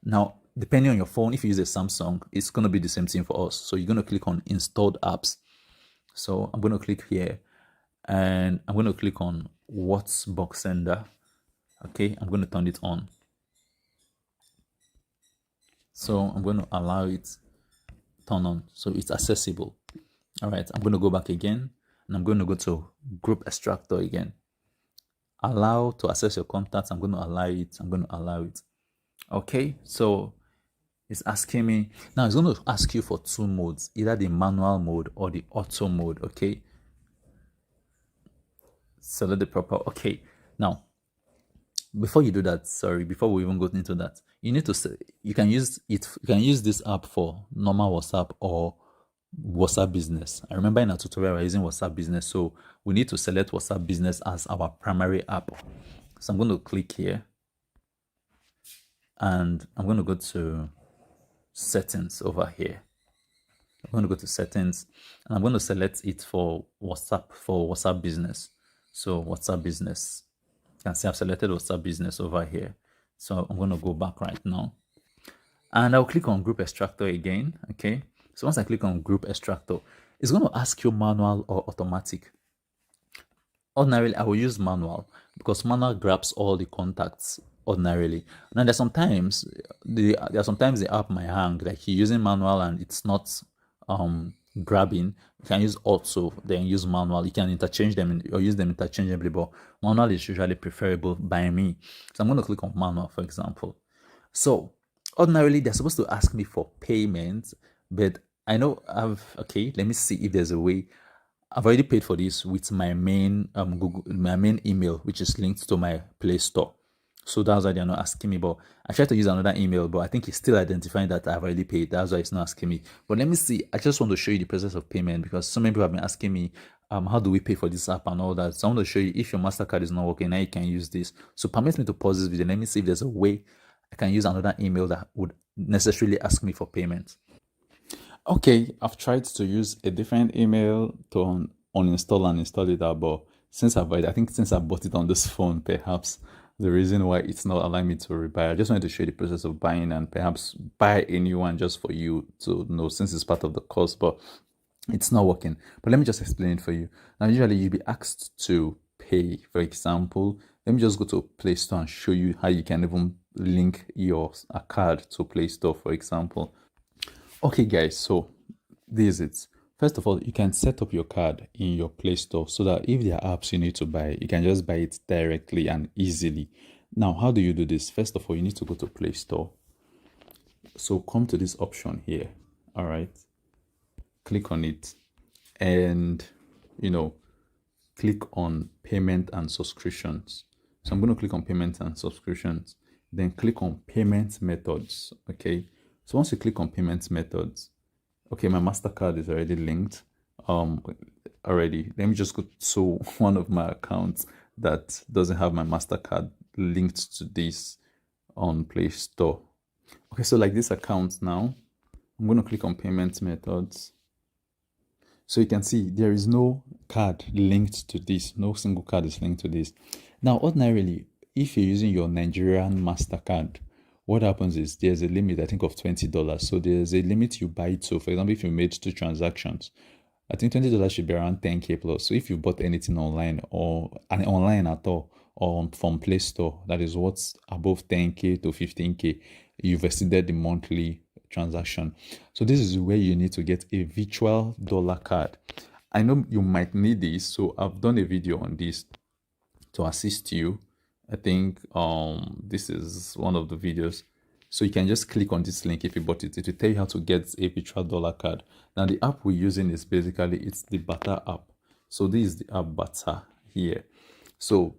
Now, depending on your phone, if you use a Samsung, it's going to be the same thing for us. So you're going to click on installed apps. So I'm going to click here and I'm going to click on What's Box Sender. Okay, I'm going to turn it on. So I'm going to allow it turn on. So it's accessible. All right, I'm going to go back again and I'm going to go to group extractor again. Allow to access your contacts. I'm going to allow it. Okay, so it's asking me now. It's going to ask you for two modes, either the manual mode or the auto mode. Okay, select the proper. Okay, now before you do that, before we even go into that, you need to you can use this app for normal WhatsApp or WhatsApp Business. I remember in our tutorial we're using WhatsApp Business, so we need to select WhatsApp Business as our primary app. So I'm going to click here and I'm going to go to settings over here. I'm going to go to settings and I'm going to select it for WhatsApp Business. So WhatsApp Business, you can see I've selected WhatsApp Business over here. So I'm going to go back right now and I'll click on group extractor again. Okay, so once I click on group extractor, it's going to ask you manual or automatic. Ordinarily, I will use manual because manual grabs all the contacts ordinarily. Now there's sometimes the app might hang, like you're using manual and it's not grabbing. You can use auto, then use manual. You can interchange them or use them interchangeably, but manual is usually preferable by me. So I'm going to click on manual, for example. So ordinarily they're supposed to ask me for payment, but I know let me see if there's a way. I've already paid for this with my main my main email, which is linked to my Play Store. So that's why they're not asking me. But I tried to use another email, but I think it's still identifying that I've already paid. That's why it's not asking me. But let me see. I just want to show you the process of payment because so many people have been asking me, how do we pay for this app and all that. So I want to show you if your MasterCard is not working, now you can use this. So permit me to pause this video. Let me see if there's a way I can use another email that would necessarily ask me for payment. Okay, I've tried to use a different email to uninstall and install it, but since I bought it on this phone, perhaps the reason why it's not allowing me to rebuy. I just wanted to show you the process of buying and perhaps buy a new one just for you to know, since it's part of the course, but it's not working. But let me just explain it for you. Now, usually you'll be asked to pay. For example, let me just go to Play Store and show you how you can even link your card to Play Store, for example. Okay, guys, so this is it. First of all, you can set up your card in your Play Store so that if there are apps you need to buy, you can just buy it directly and easily. Now, how do you do this? First of all, you need to go to Play Store. So come to this option here. All right. Click on it and, click on payment and subscriptions. So I'm going to click on payment and subscriptions, then click on payment methods. Okay. So once you click on payment methods, okay, my MasterCard is already linked. Already. Let me just go to one of my accounts that doesn't have my MasterCard linked to this on Play Store. Okay, so like this account now, I'm going to click on payment methods. So you can see there is no card linked to this. No single card is linked to this. Now, ordinarily, if you're using your Nigerian MasterCard, what happens is there's a limit, I think, of $20. So there's a limit you buy to. For example, if you made 2 transactions, I think $20 should be around 10K plus. So if you bought anything online or online at all, or from Play Store, that is what's above 10K to 15K, you've exceeded the monthly transaction. So this is where you need to get a virtual dollar card. I know you might need this, so I've done a video on this to assist you. I think this is one of the videos. So you can just click on this link if you bought it. It will tell you how to get a virtual dollar card. Now the app we're using is basically, it's the Bata app. So this is the app Bata here. So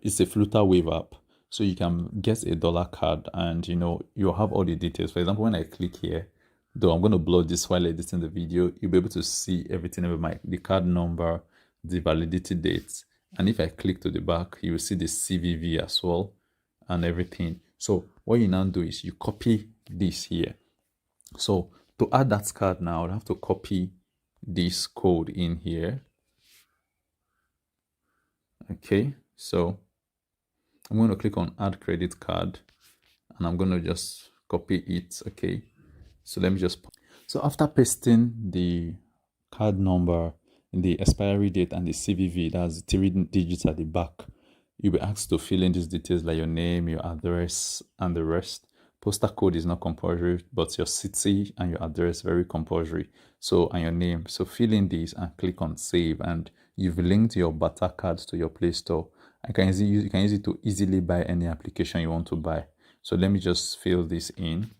it's a Flutterwave app. So you can get a dollar card and you'll have all the details. For example, when I click here, though I'm going to blur this while editing the video, you'll be able to see everything about the card number, the validity dates. And if I click to the back, you will see the CVV as well and everything. So what you now do is you copy this here. So to add that card now, I'll have to copy this code in here. Okay, so I'm going to click on add credit card and I'm going to just copy it. Okay, so let me just, so after pasting the card number, the expiry date and the CVV, that's 3 digits at the back, you'll be asked to fill in these details like your name, your address, and the rest. Postal code is not compulsory, but your city and your address very compulsory. So, and your name. So fill in these and click on save, and you've linked your Bata card to your Play Store. You can use it to easily buy any application you want to buy. So let me just fill this in.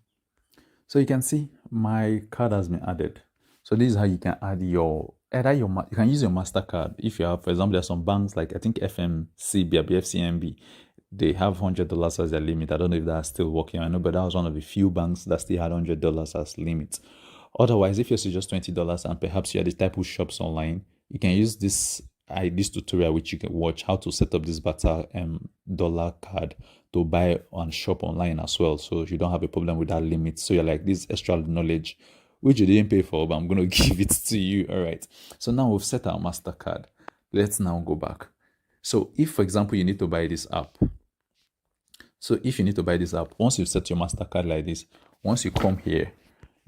So you can see my card has been added. So this is how you can add you can use your MasterCard. If you have, for example, there's some banks like I think FMCB, FCMB, they have $100 as their limit. I don't know if that's still working. I know, but that was one of the few banks that still had $100 as limit. Otherwise, if yours is just $20 and perhaps you are the type who shops online, you can use this tutorial which you can watch how to set up this Bata dollar card to buy and shop online as well. So you don't have a problem with that limit. So you're like, this extra knowledge which you didn't pay for, but I'm going to give it to you. All right. So now we've set our MasterCard. Let's now go back. So if, for example, you need to buy this app. So if you need to buy this app, once you've set your MasterCard like this, once you come here,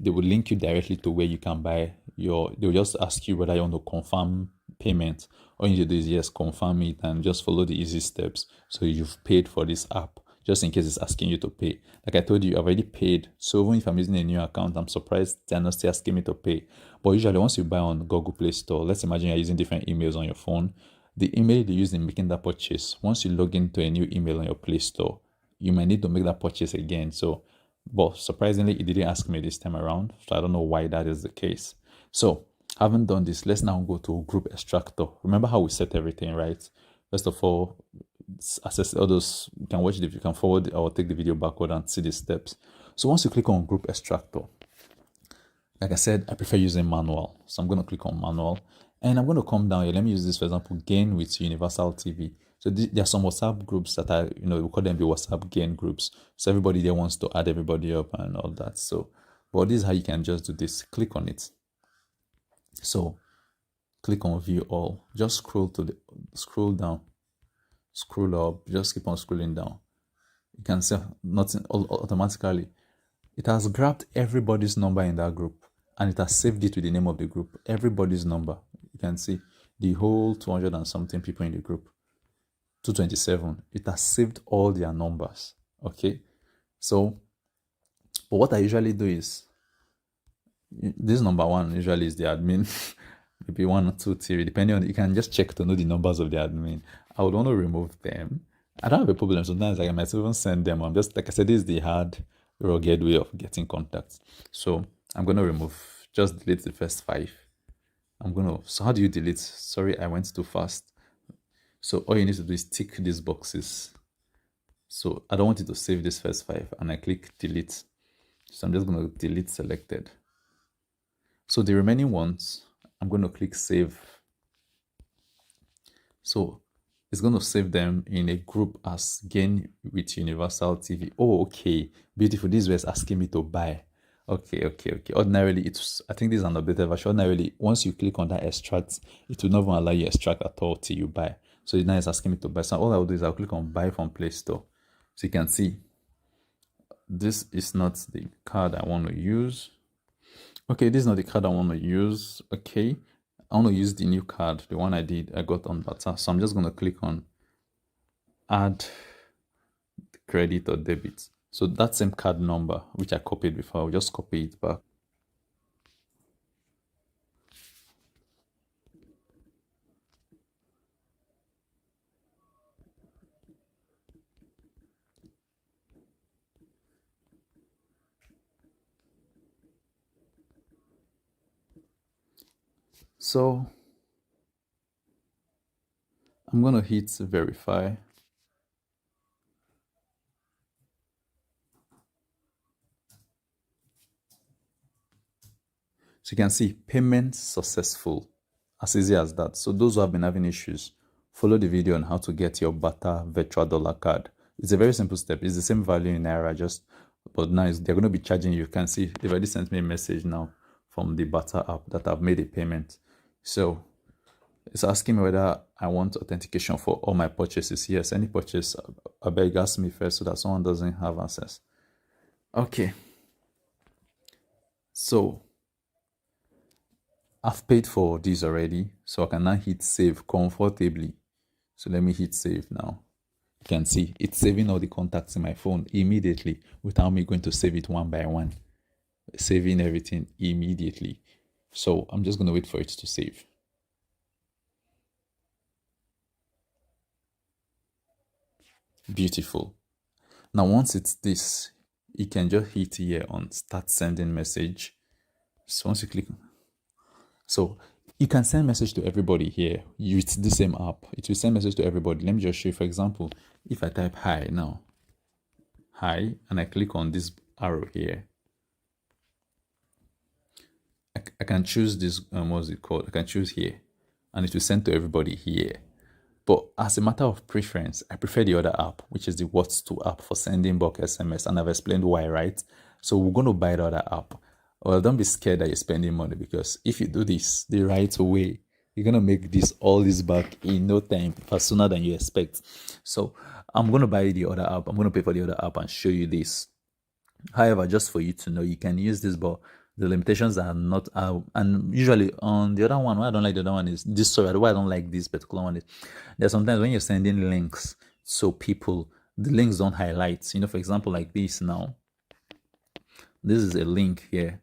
they will link you directly to where you can buy they'll just ask you whether you want to confirm payment. All you need to do is yes, confirm it and just follow the easy steps. So you've paid for this app, just in case it's asking you to pay. Like I told you, I've already paid. So even if I'm using a new account, I'm surprised they're not still asking me to pay. But usually once you buy on Google Play Store, let's imagine you're using different emails on your phone. The email you use in making that purchase, once you log into a new email on your Play Store, you might need to make that purchase again. So, but surprisingly, it didn't ask me this time around. So I don't know why that is the case. So having done this, let's now go to Group Extractor. Remember how we set everything, right? First of all, access all those. You can watch it if you can forward or take the video backward and see the steps. So once you click on Group Extractor, like I said, I prefer using manual. So I'm going to click on manual and I'm going to come down here. Let me use this, for example, Gain with Universal TV. So there are some WhatsApp groups that are, we call them the WhatsApp Gain groups. So everybody there wants to add everybody up and all that. So, but this is how you can just do this. Click on it. So click on View All. Just scroll down. scroll up, just keep on scrolling down. You can see nothing automatically. It has grabbed everybody's number in that group and it has saved it with the name of the group. Everybody's number. You can see the whole 200 and something people in the group. 227. It has saved all their numbers. Okay. So, but what I usually do is this number one usually is the admin. Maybe 1 or 2, 3, depending on, you can just check to know the numbers of the admin. I would want to remove them. I don't have a problem. Sometimes like, I might even send them. I'm just, like I said, this is the hard, rugged way of getting contacts. So I'm going to remove, just delete the first 5. So how do you delete? Sorry, I went too fast. So all you need to do is tick these boxes. So I don't want you to save this first 5 and I click delete. So I'm just going to delete selected. So the remaining ones, I'm going to click save. So it's going to save them in a group as Gain with Universal TV. Oh, okay. Beautiful. This was asking me to buy. Okay. Ordinarily, I think this is an updated version. Ordinarily, once you click on that extract, it will not even allow you extract at all till you buy. So now it's asking me to buy. So all I'll do is I'll click on buy from Play Store. So you can see this is not the card I want to use. Okay, this is not the card I want to use. Okay, I want to use the new card, the one I got on Bata. So I'm just going to click on add credit or debit. So that same card number, which I copied before, I'll just copy it back. So I'm going to hit verify. So you can see payment successful, as easy as that. So those who have been having issues, follow the video on how to get your Bata virtual dollar card. It's a very simple step. It's the same value in Naira, but now they're going to be charging you. You can see they've already sent me a message now from the Bata app that I've made a payment. So it's asking me whether I want authentication for all my purchases. Yes, any purchase, I beg, ask me first so that someone doesn't have access. Okay. So I've paid for this already, so I can now hit save comfortably. So let me hit save now. You can see it's saving all the contacts in my phone immediately without me going to save it one by one. Saving everything immediately. So I'm just going to wait for it to save. Beautiful. Now once it's this, you can just hit here on start sending message. So once you click, so you can send message to everybody here with the same app. It will send message to everybody. Let me just show you. For example, if I type hi now, hi, and I click on this arrow here, I can choose this, what's it called? I can choose here, and it will send to everybody here. But as a matter of preference, I prefer the other app, which is the What's2 app for sending bulk SMS, and I've explained why, right? So we're going to buy the other app. Well, don't be scared that you're spending money, because if you do this the right way, you're going to make all this back in no time, sooner than you expect. So I'm going to buy the other app. I'm going to pay for the other app and show you this. However, just for you to know, you can use this, but the limitations are not, and usually on the other one, why I don't like the other one is this. Sorry, why I don't like this particular one is there's sometimes when you're sending links, so people, the links don't highlight. For example, like this now, this is a link here.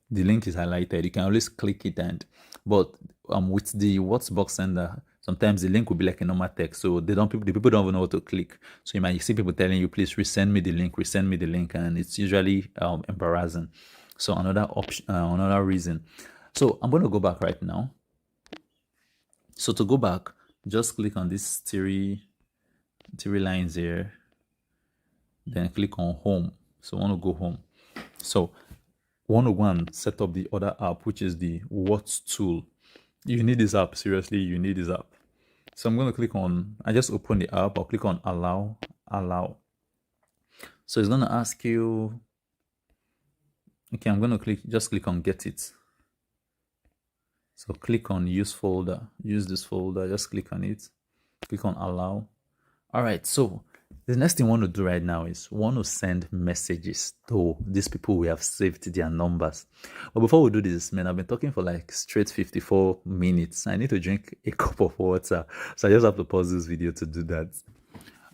The link is highlighted. You can always click it, but with the Whatsapp sender, sometimes the link will be like a normal text, so the people don't even know what to click. So you might see people telling you, please resend me the link, and it's usually embarrassing. So another option, another reason. So I'm going to go back right now. So to go back, just click on these three lines here, then click on home. So I want to go home. So want to go and set up the other app, which is the What's tool. You need this app, seriously, you need this app. So I'm going to click on, I just open the app, I'll click on allow. So it's going to ask you, okay, I'm going to just click on get it. So click on use folder, use this folder, just click on it. Click on allow. All right, so the next thing we want to do right now is we want to send messages to these people we have saved their numbers. But before we do this, man, I've been talking for like straight 54 minutes. I need to drink a cup of water. So I just have to pause this video to do that.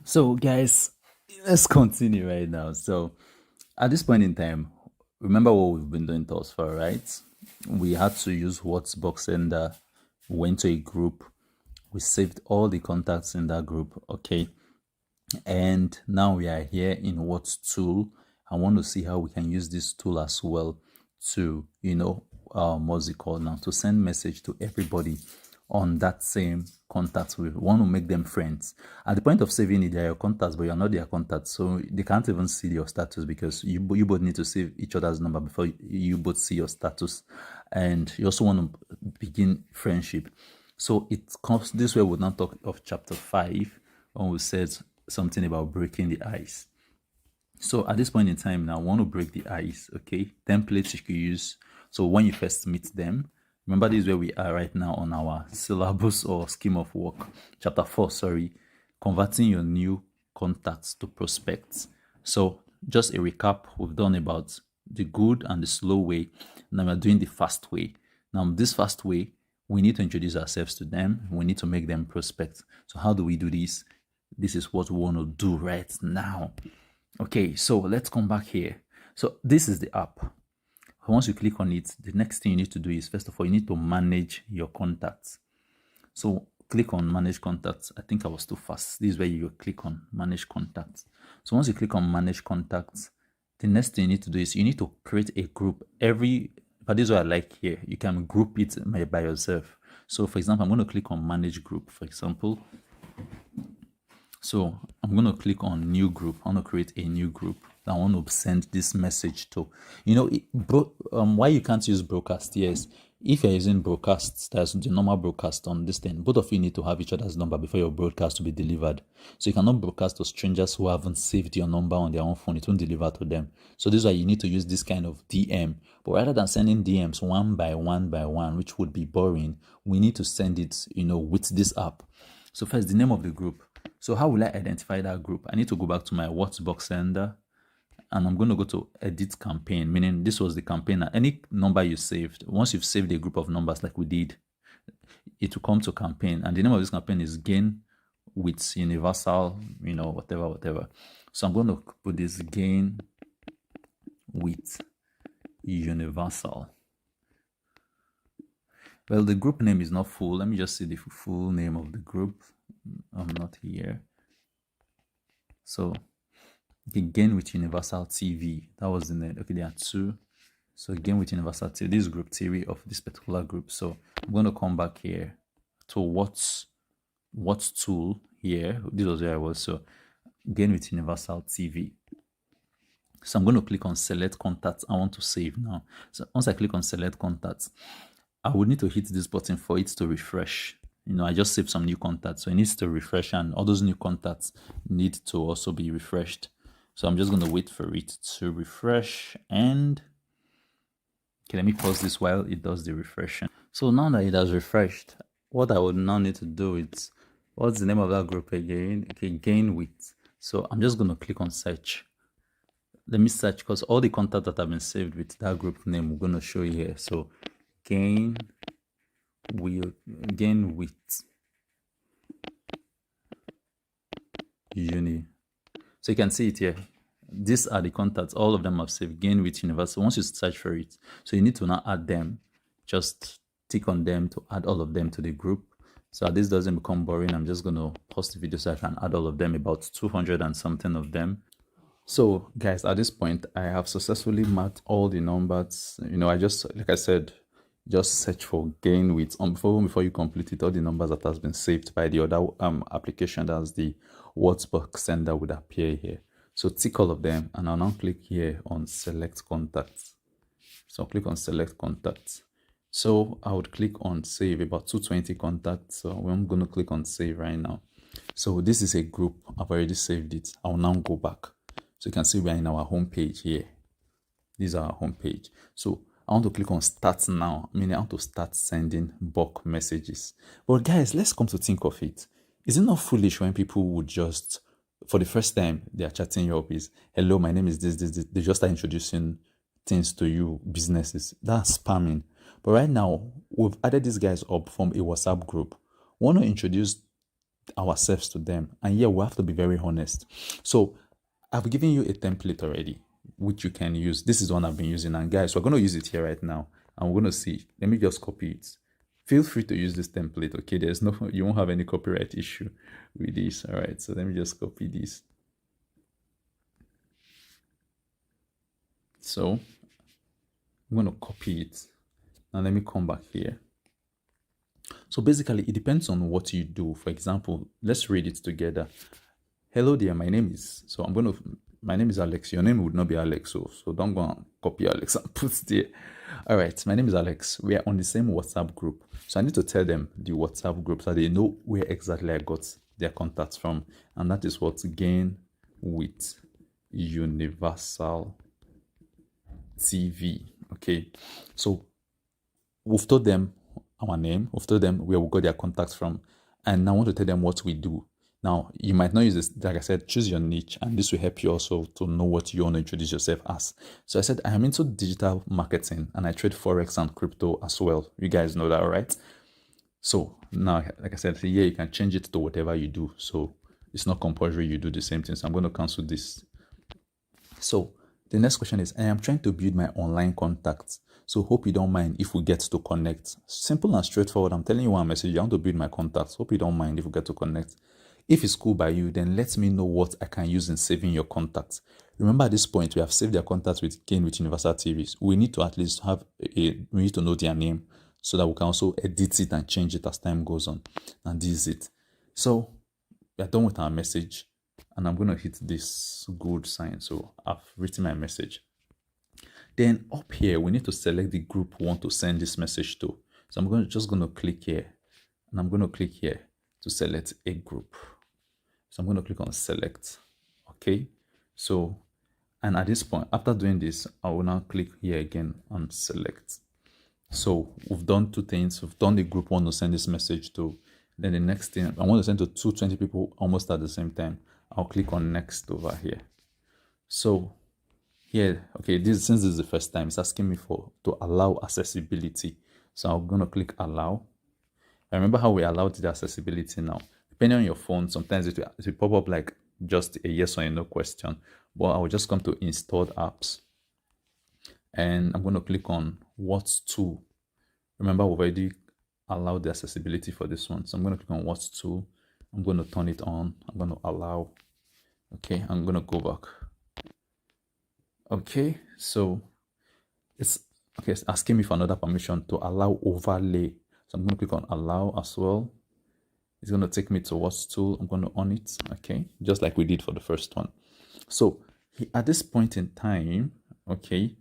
So guys, let's continue right now. So at this point in time, remember what we've been doing thus far, right? We had to use Whatbox Sender, went to a group, we saved all the contacts in that group, okay? And now we are here in Whattool. I want to see how we can use this tool as well to, what's it called now, to send message to everybody on that same contact. We want to make them friends. At the point of saving it, they are your contacts, but you're not their contacts, so they can't even see your status because you both need to save each other's number before you both see your status. And you also want to begin friendship. So it comes this way. We'll now talk of chapter 5 when we said something about breaking the ice. So at this point in time now, I want to break the ice, okay? Templates you could use. So when you first meet them, remember this is where we are right now on our syllabus or scheme of work. Chapter 4, converting your new contacts to prospects. So just a recap, we've done about the good and the slow way. Now we're doing the fast way. Now this fast way, we need to introduce ourselves to them. We need to make them prospects. So how do we do this? This is what we want to do right now. Okay, so let's come back here. So this is the app. Once you click on it, the next thing you need to do is, first of all, you need to manage your contacts. So click on manage contacts. I think I was too fast. This is where you click on manage contacts. So once you click on manage contacts, the next thing you need to do is you need to create a group. But this is what I like here. You can group it by yourself. So for example, I'm going to click on manage group, for example. So I'm going to click on new group. I want to create a new group that I want to send this message to. Why you can't use broadcast? Yes, if you're using broadcasts, that's the normal broadcast on this thing. Both of you need to have each other's number before your broadcast to be delivered. So you cannot broadcast to strangers who haven't saved your number on their own phone. It won't deliver to them. So this is why you need to use this kind of DM. But rather than sending DMs one by one, which would be boring, we need to send it, with this app. So first, the name of the group. So how will I identify that group? I need to go back to my Whatbox Sender, and I'm going to go to edit campaign, meaning this was the campaign. Any number you saved, once you've saved a group of numbers like we did, it will come to campaign, and the name of this campaign is Gain with Universal, whatever. So I'm going to put this Gain with Universal. Well, the group name is not full. Let me just see the full name of the group. I'm not here. So Gain with Universal TV. That was the name. Okay, there are two. So Gain with Universal TV. This is group theory of this particular group. So I'm going to come back here to Whattool here. This was where I was. So Gain with Universal TV. So I'm going to click on select contacts. I want to save now. So once I click on select contacts, I would need to hit this button for it to refresh. I just saved some new contacts, so it needs to refresh, and all those new contacts need to also be refreshed. So I'm just going to wait for it to refresh. And okay, let me pause this while it does the refreshing. So now that it has refreshed, what I would now need to do is, what's the name of that group again? Okay, Gain with. So I'm just going to click on search. Let me search, because all the contacts that have been saved with that group name we're going to show you here. So Gain with Uni. So you can see it here. These are the contacts. All of them have saved Gain with Universal. Once you search for it, so you need to now add them. Just tick on them to add all of them to the group. So this doesn't become boring. I'm just going to pause the video so I can add all of them, about 200 and something of them. So guys, at this point, I have successfully marked all the numbers. I just, like I said, just search for Gain with before you complete it, all the numbers that has been saved by the other application, that's the Whatbox Sender, would appear here. So tick all of them, and I'll now click here on select contacts. So I'll click on select contacts. So I would click on save, about 220 contacts. So I'm going to click on save right now. So this is a group. I've already saved it. I'll now go back. So you can see we're in our home page here. This is our home page. So I want to click on start now. I want to start sending bulk messages. But guys, let's come to think of it. Is it not foolish when people would just, for the first time, they are chatting you up is, hello, my name is this. They just start introducing things to you, businesses. That's spamming. But right now, we've added these guys up from a WhatsApp group. We want to introduce ourselves to them. And yeah, we have to be very honest. So I've given you a template already, which you can use. This is one I've been using. And guys, we're going to use it here right now. And we're going to see. Let me just copy it. Feel free to use this template, okay? You won't have any copyright issue with this. All right, so let me just copy this. So I'm going to copy it. Now let me come back here. So basically, it depends on what you do. For example, let's read it together. Hello there, my name is, my name is Alex. Your name would not be Alex, so don't go and copy Alex and put there. All right, my name is Alex. We are on the same WhatsApp group. So I need to tell them the WhatsApp group so they know where exactly I got their contacts from. And that is what Gain with Universal TV. Okay, so we've told them our name, we've told them where we got their contacts from, and now I want to tell them what we do. Now, you might not use this, like I said, choose your niche, and this will help you also to know what you want to introduce yourself as. So I said, I am into digital marketing and I trade Forex and crypto as well. You guys know that, right? So now, like I said, yeah, you can change it to whatever you do. So it's not compulsory you do the same thing. So I'm going to cancel this. So the next question is, I am trying to build my online contacts. So hope you don't mind if we get to connect. Simple and straightforward. I'm telling you one message. I want to build my contacts. Hope you don't mind if we get to connect. If it's cool by you, then let me know what I can use in saving your contacts. Remember at this point, we have saved their contacts with Gain with Universal TVs. We need to at least we need to know their name so that we can also edit it and change it as time goes on. And this is it. So we are done with our message. And I'm going to hit this good sign. So I've written my message. Then up here, we need to select the group we want to send this message to. So I'm just going to click here. And I'm going to click here to select a group. So I'm going to click on select. Okay. So, and at this point, after doing this, I will now click here again on select. So we've done two things. We've done the group we want to send this message to. Then the next thing, I want to send to 220 people almost at the same time. I'll click on next over here. So here, okay, since this is the first time, it's asking me to allow accessibility. So I'm going to click allow. I remember how we allowed the accessibility now. Depending on your phone, sometimes it will pop up like just a yes or a no question. But I will just come to installed apps. And I'm going to click on what to. Remember, we've already allowed the accessibility for this one. So I'm going to click on what to. I'm going to turn it on. I'm going to allow. Okay, I'm going to go back. Okay, so it's asking me for another permission to allow overlay. So I'm going to click on allow as well. It's going to take me to what tool. I'm going to on it. Okay, just like we did for the first one. So at this point in time, okay,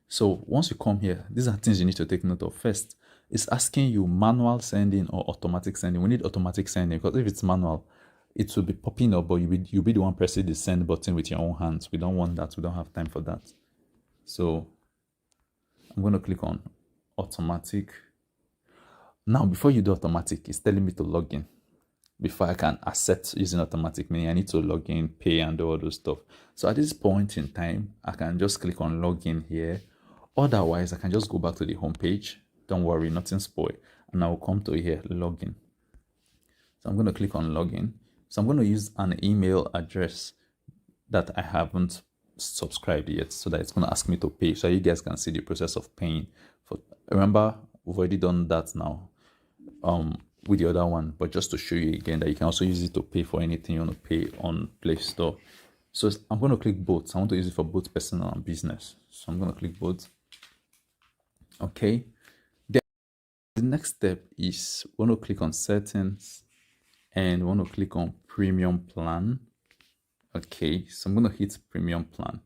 so once you come here, these are things you need to take note of. First, it's asking you manual sending or automatic sending. We need automatic sending because if it's manual, it will be popping up, but you'll be the one pressing the send button with your own hands. We don't want that. We don't have time for that. So I'm going to click on automatic. Now, before you do automatic, it's telling me to log in. Before I can accept using automatic, meaning I need to log in, pay, and do all those stuff. So at this point in time, I can just click on login here. Otherwise, I can just go back to the home page. Don't worry, nothing spoiled. And I will come to here, login. So I'm going to click on login. So I'm going to use an email address that I haven't subscribed yet, so that it's going to ask me to pay. So you guys can see the process of paying. Remember, we've already done that now with the other one, but just to show you again that you can also use it to pay for anything you want to pay on Play Store. So I'm going to click both. I want to use it for both personal and business. So I'm going to click both. Okay. Then the next step is we want to click on settings and we want to click on premium plan. Okay, so I'm going to hit premium plan.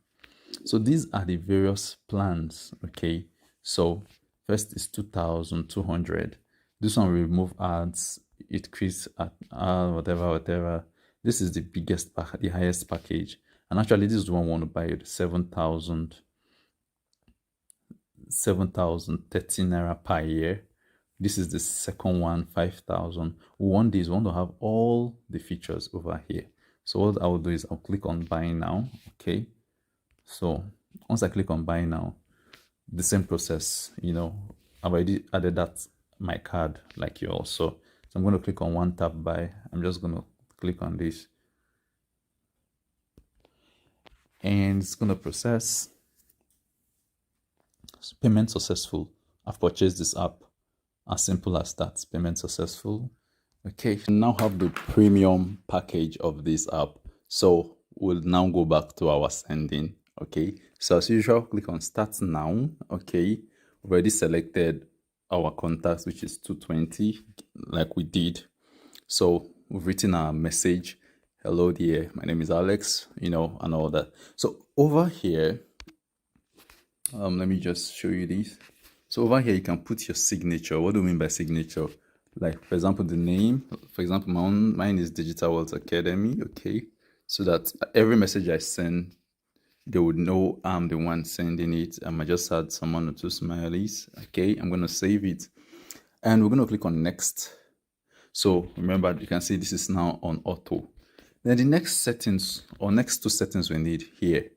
So these are the various plans. Okay, so first is 2,200. This one will remove ads, it creates whatever. This is the biggest, the highest package. And actually, this is the one I want to buy it, 7,013 naira per year. This is the second one, 5,000. We want this, we want to have all the features over here. So what I will do is I'll click on buy now. Okay. So once I click on buy now, the same process, you know, I've already added that my card like you also. So I'm going to click on one tap buy. I'm just going to click on this and it's going to process. Payment successful. I've purchased this app. As simple as that. Payment successful. Okay, now have the premium package of this app. So we'll now go back to our sending. Okay, so as usual, click on start now. Okay, we've already selected our contacts, which is 220, like we did. So we've written our message. Hello dear, my name is Alex, you know, and all that. So over here, let me just show you this. So over here, you can put your signature. What do we mean by signature? Like, for example, the name. For example, mine is Digital Wealth Academy. Okay, so that every message I send, they would know I'm the one sending it. I might just add some 1 or 2 smileys. Okay, I'm going to save it. And we're going to click on next. So remember, you can see this is now on auto. Then the next settings or next 2 settings we need here.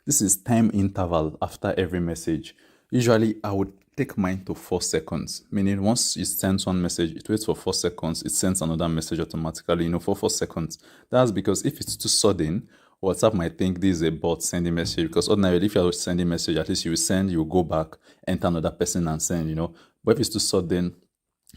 This is time interval after every message. Usually I would take mine to 4 seconds, meaning once it sends one message, it waits for 4 seconds, it sends another message automatically, you know, for 4 seconds. That's because if it's too sudden, WhatsApp might think this is a bot sending message, because ordinarily if you're sending message, at least you will send, you will go back, enter another person and send, you know. But if it's too sudden,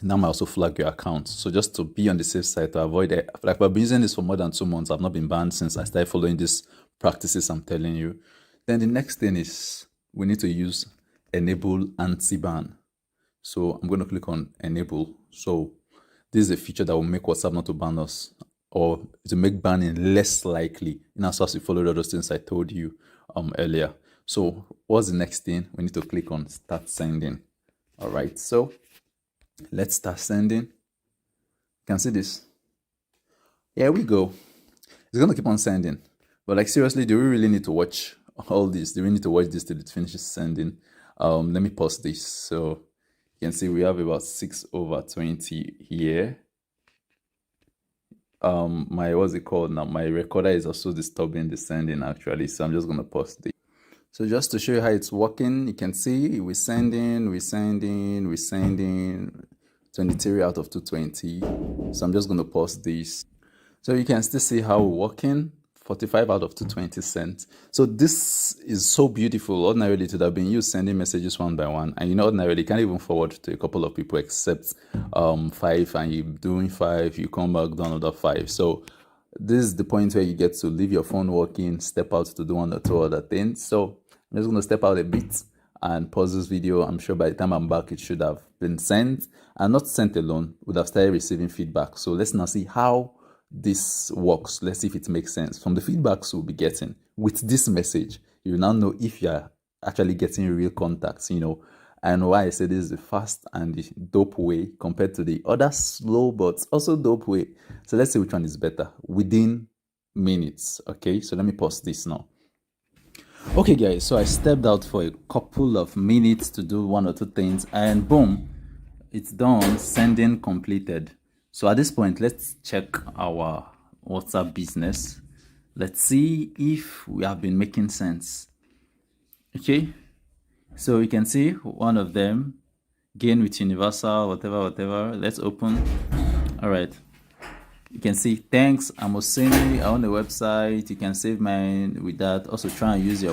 now might also flag your account. So just to be on the safe side, to avoid it, like I've been using this for more than 2 months. I've not been banned since I started following these practices I'm telling you. Then the next thing is we need to use enable anti-ban. So I'm going to click on enable. So this is a feature that will make WhatsApp not to ban us, or to make banning less likely, in as far as you follow all those things I told you earlier. So what's the next thing? We need to click on start sending. All right, so let's start sending. You can see this. Here we go. It's going to keep on sending. But like seriously, do we really need to watch all this? Do we need to watch this till it finishes sending? Let me pause this. So you can see we have about 6/20 here. My what's it called now? My recorder is also disturbing the sending actually. So I'm just going to pause this. So just to show you how it's working, you can see we're sending 23 out of 220. So I'm just going to pause this. So you can still see how we're working. 45 out of 220 cents. So this is so beautiful. Ordinarily it would have been you sending messages one by one, and you know, ordinarily you can't even forward to a couple of people except 5, and you're doing 5, you come back, do another 5. So this is the point where you get to leave your phone working, step out to do 1 or 2 other things. So I'm just going to step out a bit and pause this video. I'm sure by the time I'm back, it should have been sent, and not sent alone, would have started receiving feedback. So let's now see how this works. Let's see if it makes sense. From the feedbacks we'll be getting with this message, you will now know if you're actually getting real contacts, you know, and why I say this is the fast and the dope way compared to the other slow but also dope way. So let's see which one is better within minutes. Okay, so let me pause this now. Okay guys, so I stepped out for a couple of minutes to do 1 or 2 things, and boom, it's done. Sending completed. So at this point, let's check our WhatsApp business. Let's see if we have been making sense. Okay, so you can see one of them, gain with Universal, whatever. Let's open. All right, you can see thanks Amosemi, I own a website, you can save mine with that. Also try and use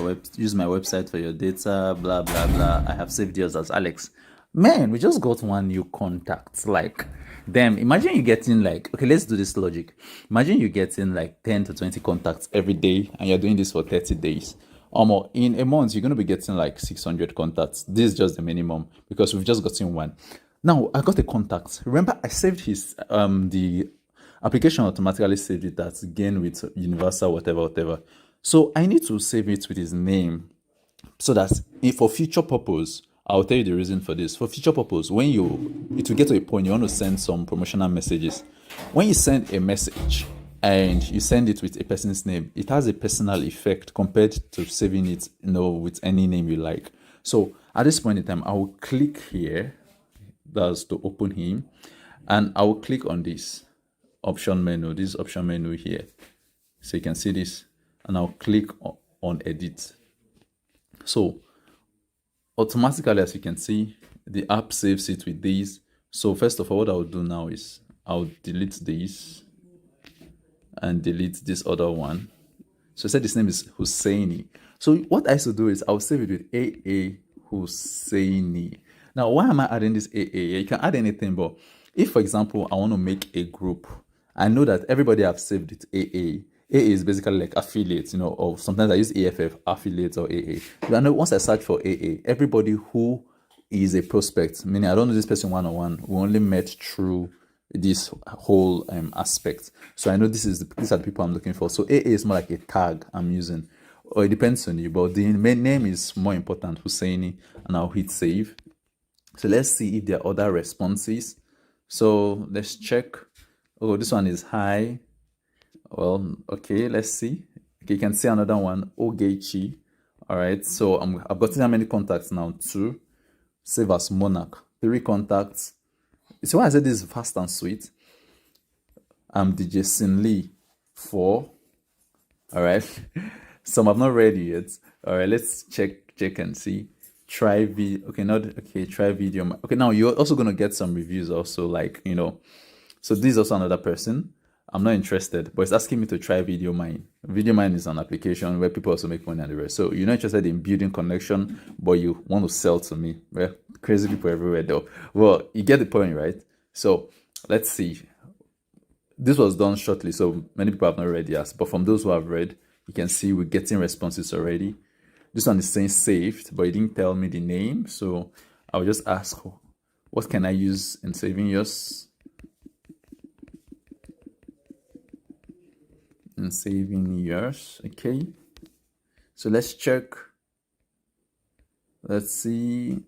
my website for your data, blah blah blah. I have saved yours as Alex. Man, we just got 1 new contact. Like, damn, imagine you getting like, okay, let's do this logic. Imagine you getting like 10 to 20 contacts every day, and you're doing this for 30 days. In a month, you're going to be getting like 600 contacts. This is just the minimum because we've just gotten 1. Now, I got a contact. Remember, I saved his, the application automatically saved it as gain with Universal, whatever. So I need to save it with his name so that if for future purpose, I'll tell you the reason for this. For future purpose, when it will get to a point you want to send some promotional messages. When you send a message and you send it with a person's name, it has a personal effect compared to saving it, you know, with any name you like. So at this point in time, I will click here. That's to open him. And I will click on this option menu, this option menu here. So you can see this, and I'll click on edit. So automatically, as you can see, the app saves it with these. So first of all, what I'll do now is I'll delete this and delete this other one. So I said his name is Husseini. So what I used to do is I'll save it with AA Husseini. Now, why am I adding this AA? You can add anything, but if, for example, I want to make a group, I know that everybody I've saved it AA. AA is basically like affiliates, or sometimes I use AFF, affiliates, or AA. But I know once I search for AA, everybody who is a prospect, meaning I don't know this person one-on-one, we only met through this whole aspect. So I know these are the people I'm looking for. So AA is more like a tag I'm using, or it depends on you, but the main name is more important, Husseini, and I'll hit save. So let's see if there are other responses. So let's check. Oh, this one is hi. Well, okay, let's see. Okay, you can see another one, Ogechi. All right, so I've gotten how many contacts now? 2. Save as Monarch. 3 contacts. You see why I said this is fast and sweet? I'm DJ Sin Lee. 4. All right. Some I've not read yet. All right, let's check and see. Try video. Okay, try video. Okay, now you're also going to get some reviews also, like, So this is also another person. I'm not interested, but it's asking me to try VideoMine. VideoMine is an application where people also make money and the rest. So you're not interested in building connection, but you want to sell to me. Well, crazy people everywhere though. Well, you get the point, right? So let's see. This was done shortly, so many people have not read yet. But from those who have read, you can see we're getting responses already. This one is saying saved, but it didn't tell me the name. So I'll just ask, what can I use in saving yours? And saving yours. Okay, so let's check. Let's see.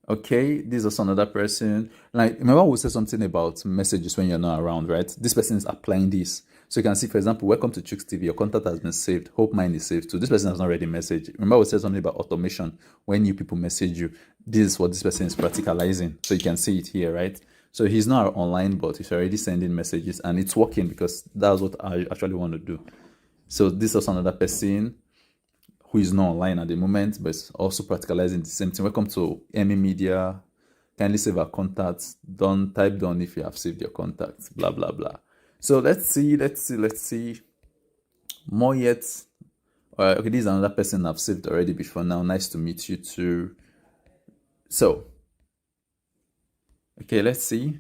Okay, this is also another person. Like, remember we said something about messages when you're not around, right? This person is applying this. So you can see, for example, welcome to Chooks TV. Your contact has been saved. Hope mine is saved too. This person has not read a message. Remember we said something about automation. When new people message you, this is what this person is practicalizing. So you can see it here, right? So he's not online, but he's already sending messages, and it's working because that's what I actually want to do. So this is also another person who is not online at the moment, but also practicalizing the same thing. Welcome to Emmy Media. Kindly save our contacts. Type down if you have saved your contacts. Blah blah blah. So let's see. More yet. Okay, this is another person I've saved already before now. Nice to meet you too. So. Okay, let's see.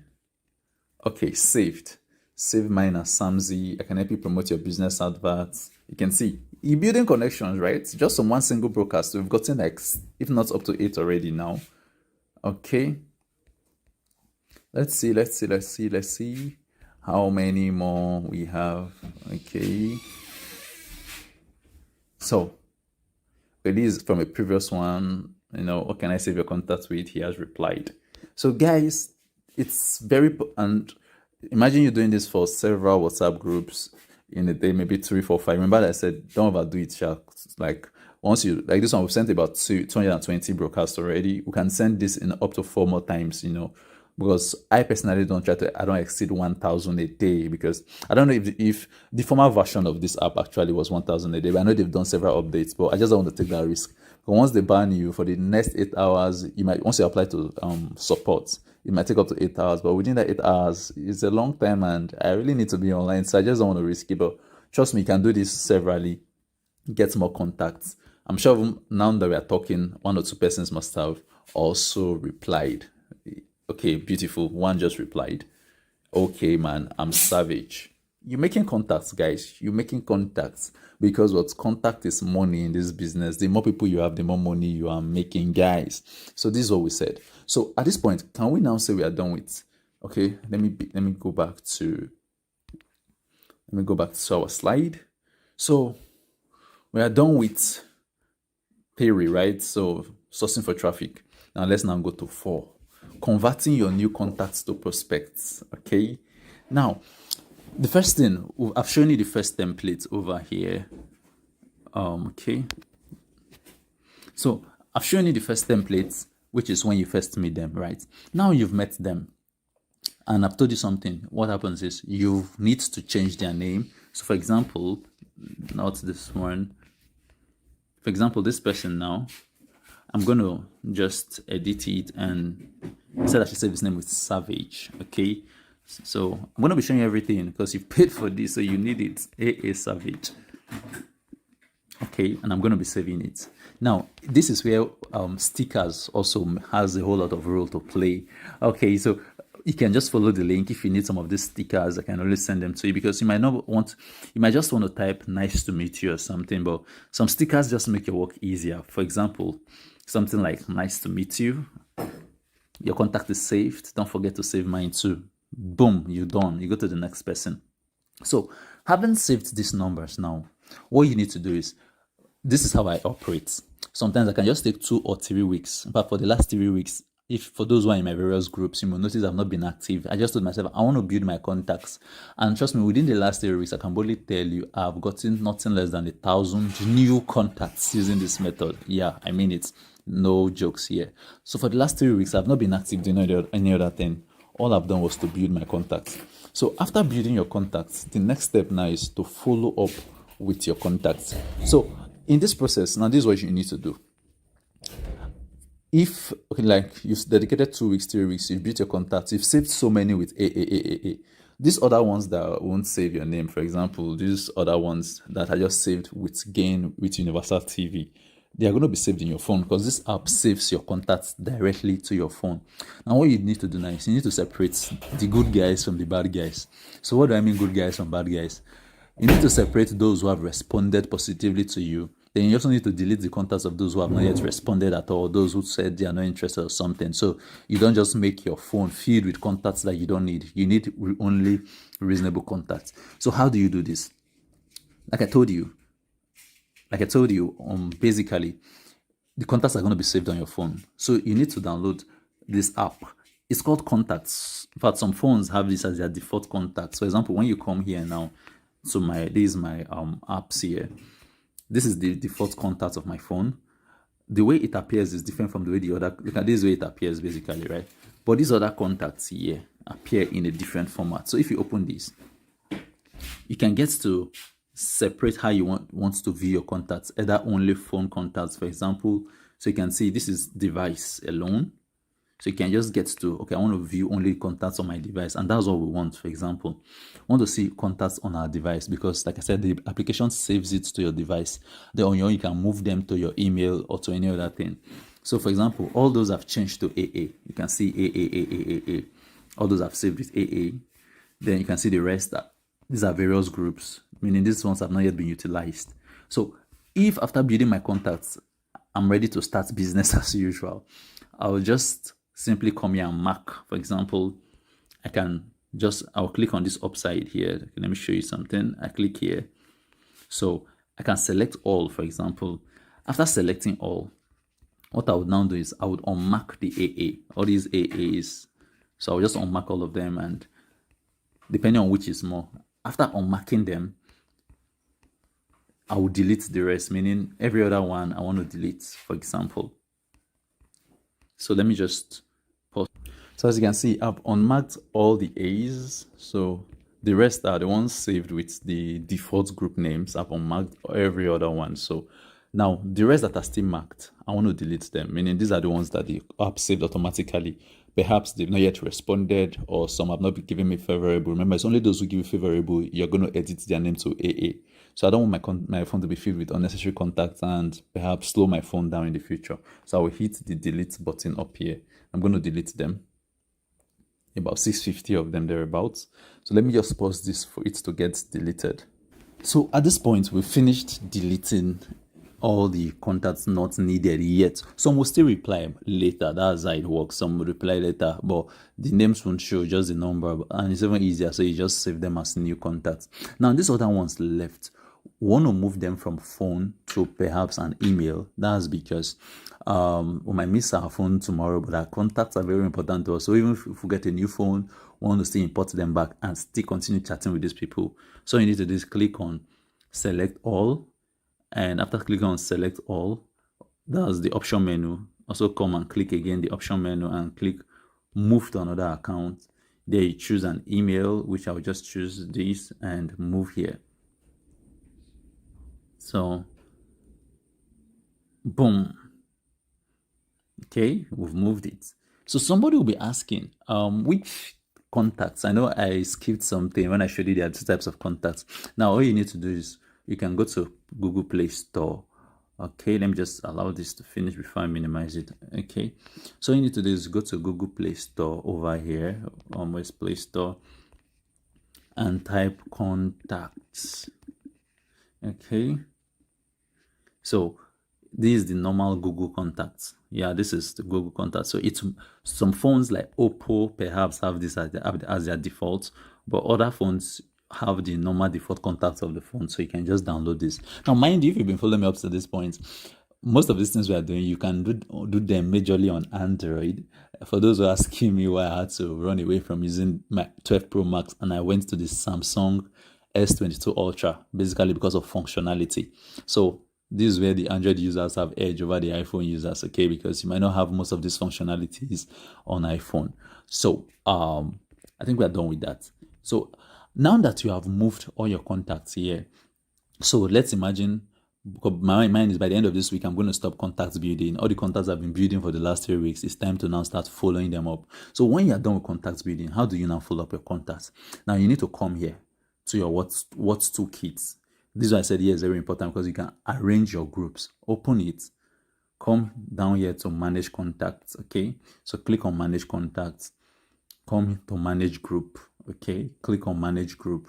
Okay, saved. Save mine as Samzi. I can help you promote your business adverts. You can see you're building connections, right? Just on one single broadcast. We've gotten like, if not up to 8 already now. Okay. Let's see how many more we have. Okay. So, it is from a previous one. What can I save your contact with? He has replied. So guys, it's very, and imagine you're doing this for several WhatsApp groups in a day, maybe 3, 4, 5. Remember that I said, don't overdo it, Shark. Like, once you, like this one, we've sent about 220 broadcasts already. We can send this in up to 4 more times, because I personally I don't exceed 1,000 a day, because I don't know if the former version of this app actually was 1,000 a day, but I know they've done several updates, but I just don't want to take that risk. But once they ban you for the next 8 hours, once you apply to support, it might take up to 8 hours, but within that 8 hours, it's a long time and I really need to be online, so I just don't want to risk it. But trust me, you can do this severally, get more contacts. I'm sure now that we are talking, 1 or 2 persons must have also replied. Okay, beautiful. One just replied. Okay, man, I'm savage. You're making contacts, guys. You're making contacts, because what contact is money in this business. The more people you have, the more money you are making, guys. So this is what we said. So at this point, can we now say we are done with? Okay, let me go back to our slide. So we are done with theory, right? So sourcing for traffic. Now let's now go to 4. Converting your new contacts to prospects. Okay, now the first thing, I've shown you the first template over here. Okay, so I've shown you the first template which is when you first meet them, right? Now you've met them and I've told you something. What happens is you need to change their name. So for example, not this one. For example, this person now, I'm going to just edit it and instead I should save his name with Savage. Okay. So I'm going to be showing you everything because you paid for this, so you need it. AA Savage. Okay, and I'm going to be saving it. Now, this is where stickers also has a whole lot of role to play. Okay, so you can just follow the link. If you need some of these stickers, I can always send them to you because you might just want to type nice to meet you or something, but some stickers just make your work easier. For example, something like nice to meet you. Your contact is saved. Don't forget to save mine too. Boom, you're done. You go to the next person. So having saved these numbers now, what you need to do is, this is how I operate. Sometimes I can just take 2 or 3 weeks. But for the last 3 weeks, if for those who are in my various groups, you will notice I've not been active. I just told myself, I want to build my contacts. And trust me, within the last 3 weeks, I can boldly tell you, I've gotten nothing less than 1,000 new contacts using this method. Yeah, I mean it. No jokes here. So for the last 3 weeks, I've not been active doing any other thing. All I've done was to build my contacts. So after building your contacts, the next step now is to follow up with your contacts. So in this process, now this is what you need to do. If, okay, like you've dedicated 2 weeks, 3 weeks, you've built your contacts, you've saved so many with AAAAA. These other ones that won't save your name, for example, these other ones that are just saved with Gain, with Universal TV, they are going to be saved in your phone because this app saves your contacts directly to your phone. Now, what you need to do now is you need to separate the good guys from the bad guys. So what do I mean good guys from bad guys? You need to separate those who have responded positively to you. Then you also need to delete the contacts of those who have not yet responded at all, those who said they are not interested or something. So you don't just make your phone filled with contacts that you don't need. You need only reasonable contacts. So how do you do this? Like I told you, basically, the contacts are going to be saved on your phone. So you need to download this app. It's called Contacts. In fact, some phones have this as their default contacts. For example, when you come here now, so this is my apps here. This is the default contact of my phone. The way it appears is different from the way the other, look at this way it appears basically, right? But these other contacts here appear in a different format. So if you open this, you can get to separate how you want to view your contacts, either only phone contacts, for example. So you can see this is device alone. So you can just get to, okay, I want to view only contacts on my device. And that's what we want. For example, we want to see contacts on our device because, like I said, the application saves it to your device. Then on your own, you can move them to your email or to any other thing. So for example, all those have changed to AA. You can see AA. All those have saved with AA. Then you can see the rest. These are various groups, meaning these ones have not yet been utilized. So if after building my contacts, I'm ready to start business as usual, I'll just simply come here and mark. For example, I'll click on this upside here. Let me show you something. I click here. So I can select all, for example. After selecting all, what I would now do is I would unmark the AA, all these AAs. So I'll just unmark all of them, and depending on which is more, after unmarking them, I will delete the rest, meaning every other one I want to delete, for example. So let me just pause. So as you can see, I've unmarked all the A's. So the rest are the ones saved with the default group names. I've unmarked every other one. So now the rest that are still marked, I want to delete them, meaning these are the ones that the app saved automatically. Perhaps they've not yet responded, or some have not been giving me favorable. Remember, it's only those who give you favorable, you're going to edit their name to AA. So I don't want my phone to be filled with unnecessary contacts and perhaps slow my phone down in the future. So I will hit the delete button up here. I'm going to delete them. About 650 of them thereabouts. So let me just pause this for it to get deleted. So at this point, we've finished deleting all the contacts not needed yet. Some will still reply later. That's how it works. Some will reply later, but the names won't show, just the number. And it's even easier, so you just save them as new contacts. Now, these other ones left, we want to move them from phone to perhaps an email. That's because we might miss our phone tomorrow, but our contacts are very important to us. So even if we get a new phone, we want to still import them back and still continue chatting with these people. So you need to just click on select all. And after clicking on select all, that's the option menu also come and click again the option menu and click move to another account. There you choose an email, which I'll just choose this and move here. So boom. Okay, we've moved it. So somebody will be asking, which contacts? I know I skipped something when I showed you the other types of contacts. Now all you need to do is you can go to Google Play Store. Okay, let me just allow this to finish before I minimize it. Okay, so you need to do is go to Google Play Store over here, where's Play Store, and type contacts. Okay, so this is the normal Google contacts. Yeah, this is the Google contacts. So it's some phones like Oppo perhaps have this as their default, but other phones have the normal default contacts of the phone, so you can just download this. Now mind you, if you've been following me up to this point, most of these things we are doing, you can do them majorly on Android. For those who are asking me why I had to run away from using my 12 Pro Max and I went to the Samsung S22 Ultra, basically because of functionality. So this is where the Android users have edge over the iPhone users, okay? Because you might not have most of these functionalities on iPhone. So I think we are done with that. So now that you have moved all your contacts here, so let's imagine, because my mind is by the end of this week, I'm going to stop contacts building. All the contacts I've been building for the last 3 weeks, it's time to now start following them up. So when you're done with contacts building, how do you now follow up your contacts? Now you need to come here to your What's Toolkits. This is why I said here is very important, because you can arrange your groups. Open it, come down here to manage contacts. Okay, so click on manage contacts, come to manage group. Okay, click on manage group.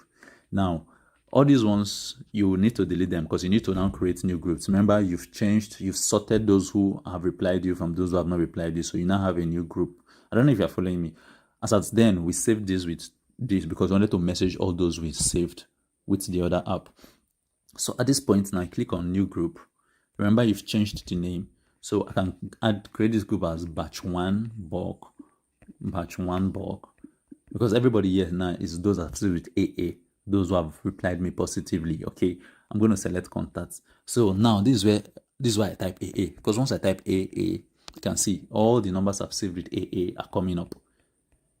Now all these ones you will need to delete them, because you need to now create new groups. Remember, you've sorted those who have replied you from those who have not replied you, so you now have a new group. I don't know if you're following me. As at then, we saved this with this because we wanted to message all those we saved with the other app. So at this point now, I click on new group. Remember, you've changed the name, so I can create this group as batch 1 bulk, because everybody here now is those that are still with AA, those who have replied me positively. Okay, I'm going to select contacts. So now this is why I type AA, because once I type AA, you can see all the numbers I've saved with AA are coming up.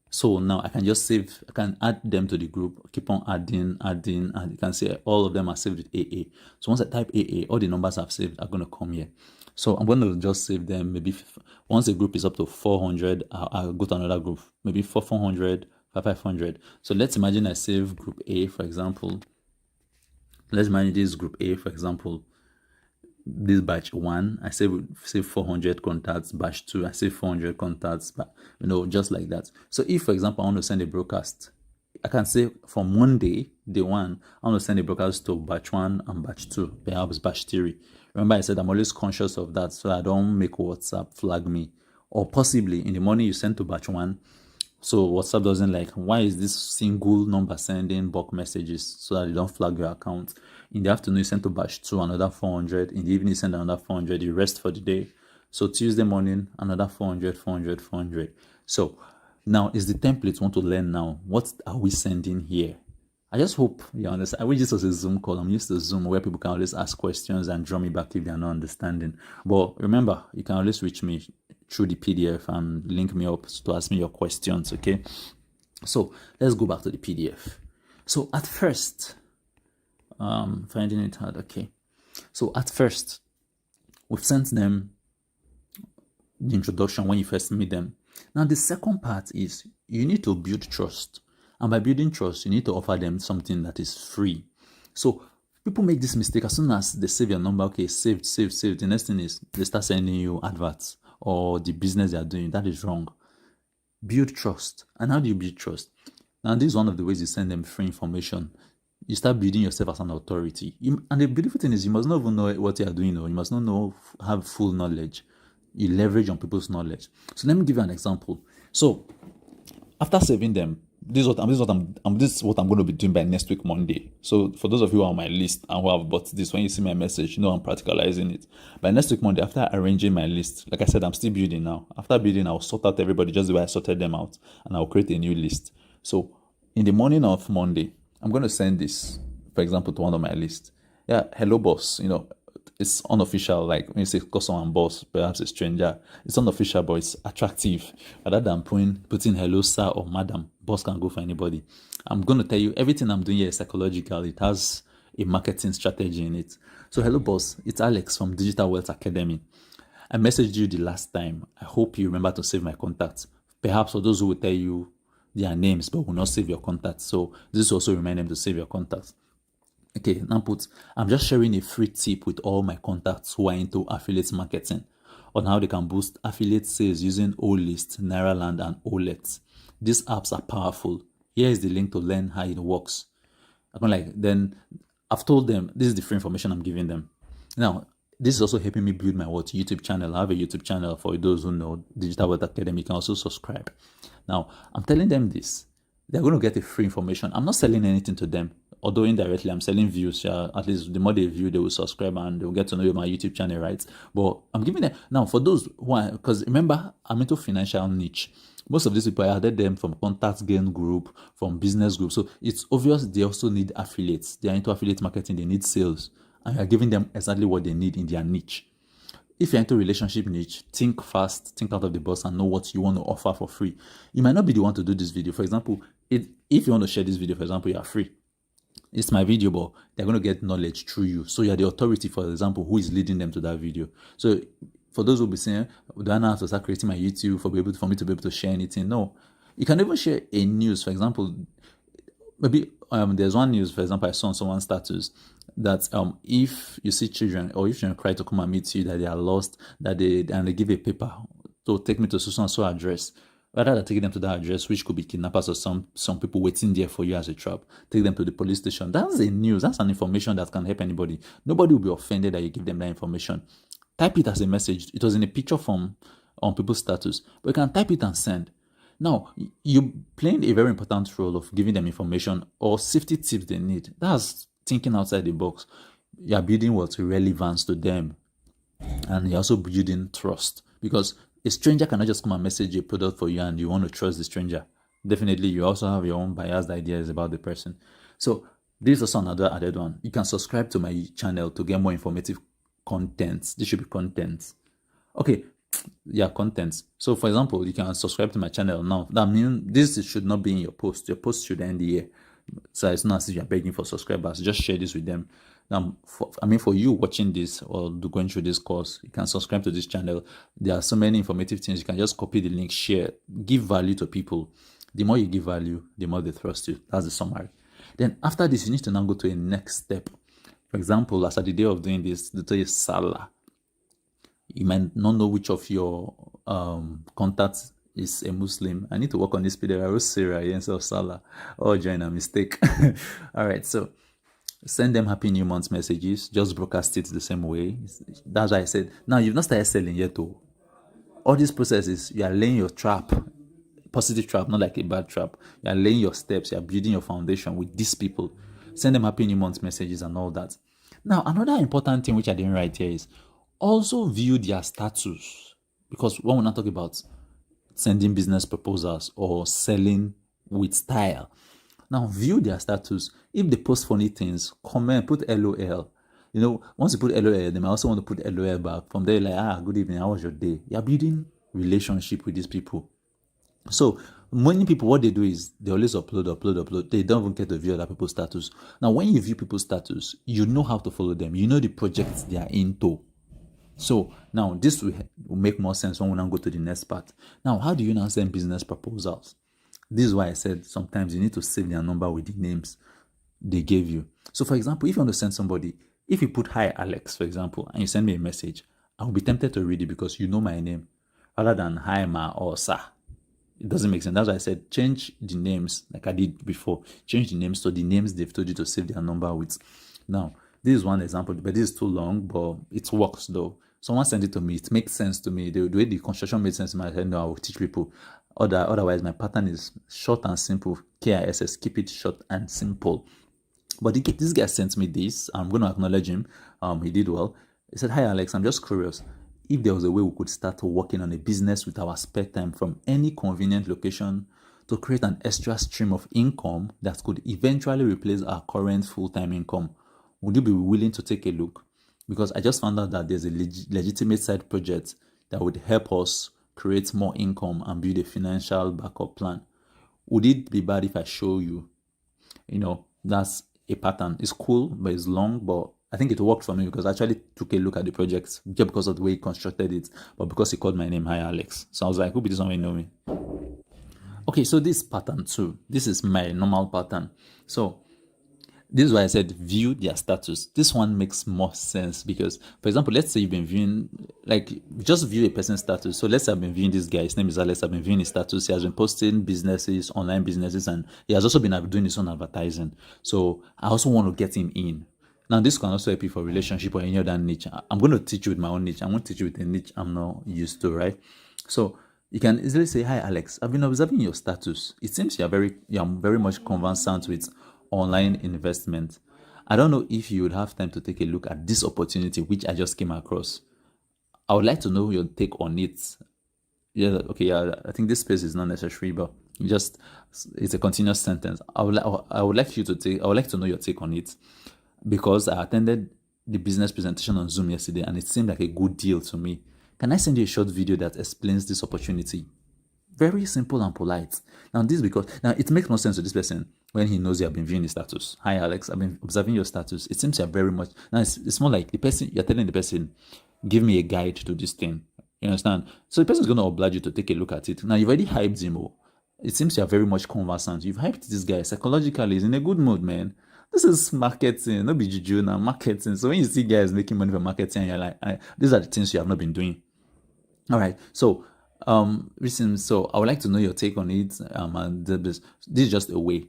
So now I can just I can add them to the group, keep on adding, and you can see all of them are saved with AA. So once I type AA, all the numbers I've saved are going to come here. So I'm going to just save them. Maybe once a group is up to 400, I'll go to another group, maybe 400, 500. So let's imagine I save group A, for example. Let's imagine this group A, for example. This batch 1, I save 400 contacts. Batch 2, I save 400 contacts, but just like that. So if, for example, I want to send a broadcast, I can say from Monday, day 1, I want to send a broadcast to batch 1 and batch 2, perhaps batch 3. Remember, I said I'm always conscious of that, so I don't make WhatsApp flag me. Or possibly in the morning you send to batch 1, so WhatsApp doesn't like, why is this single number sending bulk messages, so that you don't flag your account. In the afternoon, you send to batch 2, another 400. In the evening, you send another 400. You rest for the day. So Tuesday morning, another 400, 400, 400. So now is the template we want to learn now. What are we sending here? I just hope you understand. I wish this was a Zoom call. I'm used to Zoom where people can always ask questions and draw me back if they are not understanding. But remember, you can always reach me through the PDF and link me up to ask me your questions, okay? So let's go back to the PDF. So at first, finding it hard, okay. So at first, we've sent them the introduction when you first meet them. Now the second part is you need to build trust. And by building trust, you need to offer them something that is free. So people make this mistake as soon as they save your number. Okay, saved. The next thing is they start sending you adverts or the business they are doing. That is wrong. Build trust. And how do you build trust? Now, this is one of the ways you send them free information. You start building yourself as an authority. And the beautiful thing is you must not even know what you are doing, or you must not have full knowledge. You leverage on people's knowledge. So let me give you an example. So after saving them, this is what I'm going to be doing by next week, Monday. So for those of you who are on my list and who have bought this, when you see my message, I'm practicalizing it. By next week, Monday, after arranging my list, like I said, I'm still building now. After building, I'll sort out everybody just the way I sorted them out, and I'll create a new list. So in the morning of Monday, I'm going to send this, for example, to one of my lists. Yeah, hello boss. it's unofficial. Like when you say custom and boss, perhaps a stranger, it's unofficial, but it's attractive. Rather than putting hello sir or madam, boss can go for anybody. I'm going to tell you everything I'm doing here is psychological. It has a marketing strategy in it. So hello boss, it's Alex from Digital Wealth Academy. I messaged you the last time. I hope you remember to save my contacts. Perhaps for those who will tell you their names but will not save your contacts. So this also remind them to save your contacts. Okay, now I'm just sharing a free tip with all my contacts who are into affiliate marketing on how they can boost affiliate sales using OList, Nairaland, and OLET. These apps are powerful. Here is the link to learn how it works. Then I've told them this is the free information I'm giving them. Now, this is also helping me build my YouTube channel. I have a YouTube channel for those who know Digital Wealth Academy. You can also subscribe. Now, I'm telling them this. They're going to get a free information. I'm not selling anything to them. Although indirectly, I'm selling views. At least the more they view, they will subscribe and they'll get to know my YouTube channel, right? But I'm giving them now for those who are, because remember, I'm into financial niche. Most of these people, I added them from contact gain group, from business group. So it's obvious they also need affiliates. They are into affiliate marketing. They need sales. And you're giving them exactly what they need in their niche. If you're into relationship niche, think fast, think out of the box, and know what you want to offer for free. You might not be the one to do this video. For example, if you want to share this video, for example, you are free. It's my video, but they're going to get knowledge through you. So you're the authority, for example, who is leading them to that video. So for those who will be saying, do I not have to start creating my YouTube for me to be able to share anything? No. You can even share a news. For example, maybe there's one news, for example, I saw on someone's status that if you see children or if children cry to come and meet you, that they are lost, and they give a paper to take me to so and so address, rather than taking them to that address, which could be kidnappers or some people waiting there for you as a trap, take them to the police station. That's a news. That's an information that can help anybody. Nobody will be offended that you give them that information. Type it as a message. It was in a picture form on people's status, but you can type it and send. Now, you're playing a very important role of giving them information or safety tips they need. That's thinking outside the box. You're building what's relevance to them. And you're also building trust. Because a stranger cannot just come and message a product for you and you want to trust the stranger. Definitely, you also have your own biased ideas about the person. So, this is also another added one. You can subscribe to my channel to get more informative content. This should be content. Okay. Yeah, contents. So for example, you can subscribe to my channel now. That means this should not be in your post. Your post should end here. So it's not as if you're begging for subscribers. Just share this with them. Now, for you watching this or going through this course, you can subscribe to this channel. There are so many informative things. You can just copy the link, share, give value to people. The more you give value, the more they trust you. That's the summary. Then after this, you need to now go to a next step. For example, as at the day of doing this, the day is Salah. You might not know which of your contacts is a Muslim. I need to work on this video. I wrote Sarah instead of Salah. Oh, join a mistake. All right, so send them Happy New Month messages. Just broadcast it the same way. That's why I said, now you've not started selling yet though. All these processes, you are laying your trap, positive trap, not like a bad trap. You are laying your steps. You are building your foundation with these people. Send them Happy New Month messages and all that. Now, another important thing which I didn't write here is also view their status, because when we're not talking about sending business proposals or selling with style, now view their status. If they post funny things, comment, put LOL. Once you put LOL, they might also want to put LOL back. From there, like, good evening, how was your day? You're building relationship with these people. So many people, what they do is they always upload. They don't even get to view other people's status. Now, when you view people's status, you know how to follow them. You know the projects they are into. So now this will make more sense when we now go to the next part. Now, how do you now send business proposals? This is why I said sometimes you need to save their number with the names they gave you. So for example, if you want to send somebody, if you put hi Alex, for example, and you send me a message, I will be tempted to read it because you know my name, rather than hi ma or sir. It doesn't make sense. That's why I said change the names like I did before. Change the names to the names they've told you to save their number with. Now, this is one example, but this is too long, but it works though. Someone sent it to me. It makes sense to me. The way the construction made sense in my head, no, I will teach people. Otherwise, my pattern is short and simple. KISS, keep it short and simple. But this guy sent me this. I'm going to acknowledge him. He did well. He said, hi, Alex, I'm just curious. If there was a way we could start working on a business with our spare time from any convenient location to create an extra stream of income that could eventually replace our current full-time income, would you be willing to take a look? because I just found out that there's a legitimate side project that would help us create more income and build a financial backup plan. Would it be bad if I show you? That's a pattern. It's cool, but it's long, but I think it worked for me because I actually took a look at the project just because of the way he constructed it, but because he called my name, hi Alex. So I was like, hope this one know me. Okay, so this pattern too. This is my normal pattern. So this is why I said view their status. This one makes more sense because, for example, let's say you've been viewing, like, just view a person's status. So let's say I've been viewing this guy. His name is Alex. I've been viewing his status. He has been posting businesses, online businesses, and he has also been doing his own advertising. So I also want to get him in. Now, this can also help you for relationship or any other niche. I'm going to teach you with my own niche. I'm going to teach you with a niche I'm not used to, right? So you can easily say, hi, Alex. I've been observing your status. It seems you're very much conversant with online investment. I don't know if you would have time to take a look at this opportunity which I just came across. I would like to know your take on it. I think this space is not necessary, but it's a continuous sentence. I would like to know your take on it because I attended the business presentation on Zoom yesterday and it seemed like a good deal to me. Can I send you a short video that explains this opportunity? Very simple and polite. Now it makes no sense to this person when he knows you have been viewing his status. Hi Alex, I've been observing your status. It seems you're very much now. It's more like the person you're telling the person, give me a guide to this thing. You understand? So the person is going to oblige you to take a look at it. Now you've already hyped him. It seems you're very much conversant. You've hyped this guy psychologically. He's in a good mood, man. This is marketing, not be juju now. Marketing. So when you see guys making money from marketing, you're like, these are the things you have not been doing. All right. So so I would like to know your take on it. And this is just a way.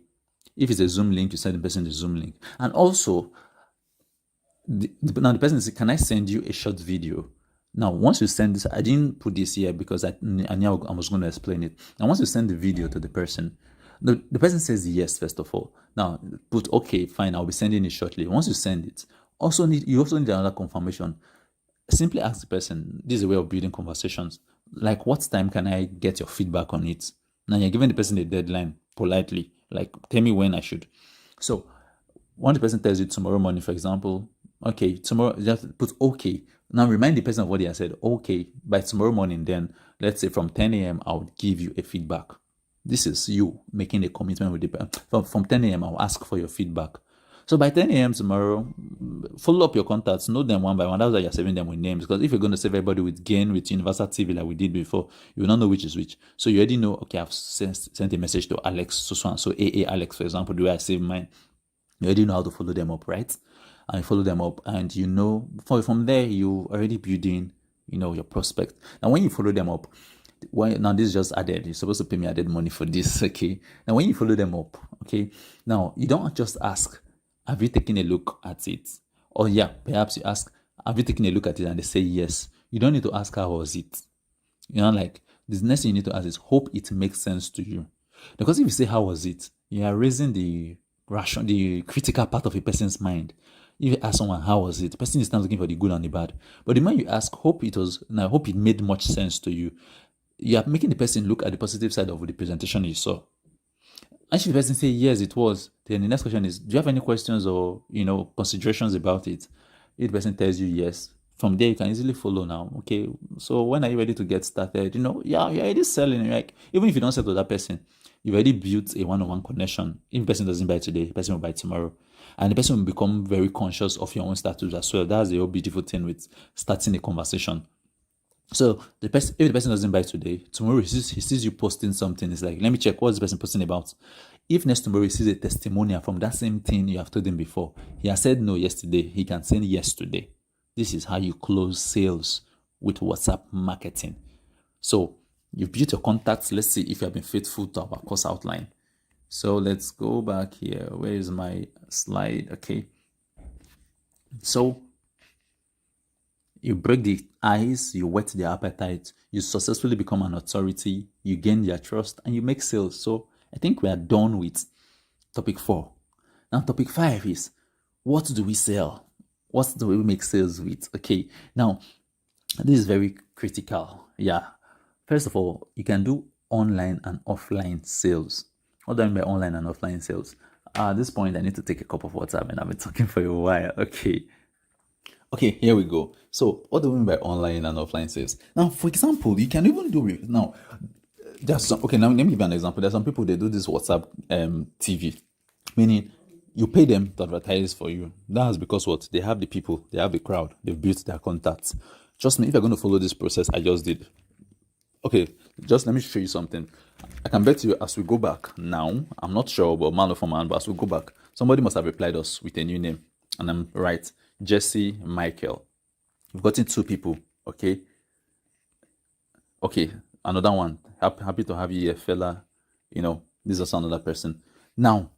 If it's a Zoom link, you send the person the Zoom link. And also, now the person says, can I send you a short video? Now, once you send this, I didn't put this here because I knew I was going to explain it. Now, once you send the video to the person, the person says yes, first of all. Now, put, okay, fine, I'll be sending it shortly. Once you send it, you also need another confirmation. Simply ask the person, this is a way of building conversations. Like, what time can I get your feedback on it? Now, you're giving the person a deadline politely. Like, tell me when I should. So, once the person tells you tomorrow morning, for example, okay, tomorrow, just put okay. Now, remind the person of what they have said. Okay, by tomorrow morning, then, let's say from 10 a.m., I'll give you a feedback. This is you making a commitment with the person. From 10 a.m., I'll ask for your feedback. So by 10 a.m. tomorrow, follow up your contacts, know them one by one. That's why you're saving them with names. Because if you're going to save everybody with Gain, with Universal TV like we did before, you will not know which is which. So you already know, okay, I've sent a message to Alex, so and so, AA Alex, for example, the way I save mine. You already know how to follow them up, right? And you follow them up, and from there, you already building, your prospect. Now, when you follow them up, now this is just added. You're supposed to pay me added money for this, okay? Now, when you follow them up, okay, now you don't just ask, have you taken a look at it? Or perhaps you ask, have you taken a look at it? And they say yes. You don't need to ask how was it. Like the next thing you need to ask is hope it makes sense to you. Because if you say how was it, you are raising the critical part of a person's mind. If you ask someone how was it, the person is not looking for the good and the bad. But the moment you ask, hope it made much sense to you. You are making the person look at the positive side of the presentation you saw. And if the person say yes, it was, then the next question is, do you have any questions or considerations about it? If the person tells you yes, from there you can easily follow now. Okay, so when are you ready to get started? You're already selling. Like even if you don't sell to that person, you've already built a one-on-one connection. If the person doesn't buy today, the person will buy tomorrow, and the person will become very conscious of your own status as well. That's the whole beautiful thing with starting a conversation. So if the person doesn't buy today, tomorrow he sees you posting something. It's like, let me check what's the person posting about. If next tomorrow he sees a testimonial from that same thing you have told him before, he has said no yesterday, he can say yes today. This is how you close sales with WhatsApp marketing. So you've built your contacts. Let's see if you have been faithful to our course outline. So let's go back here. Where is my slide? Okay. So you break the ice, you whet their appetite, you successfully become an authority, you gain their trust, and you make sales. So I think we are done with topic 4. Now topic 5 is, what do we sell? What do we make sales with? Okay, now this is very critical. First of all, you can do online and offline sales. What do I mean by online and offline sales? At this point, I need to take a cup of water, and I've been talking for a while. Okay, Okay, here we go. So, what do we mean by online and offline sales? Now, for example, you can even do it now. There's some, okay. Now, let me give you an example. There's some people they do this WhatsApp TV, meaning you pay them to advertise for you. That's because what they have the people, they have the crowd, they've built their contacts. Trust me, if you're going to follow this process I just did, okay, just let me show you something. I can bet you as we go back now, I'm not sure about man for man, but as we go back, somebody must have replied us with a new name. And I'm right, Jesse Michael. We've gotten 2 people, okay? Okay, another one. Happy to have you here, fella. This is also another person. Now,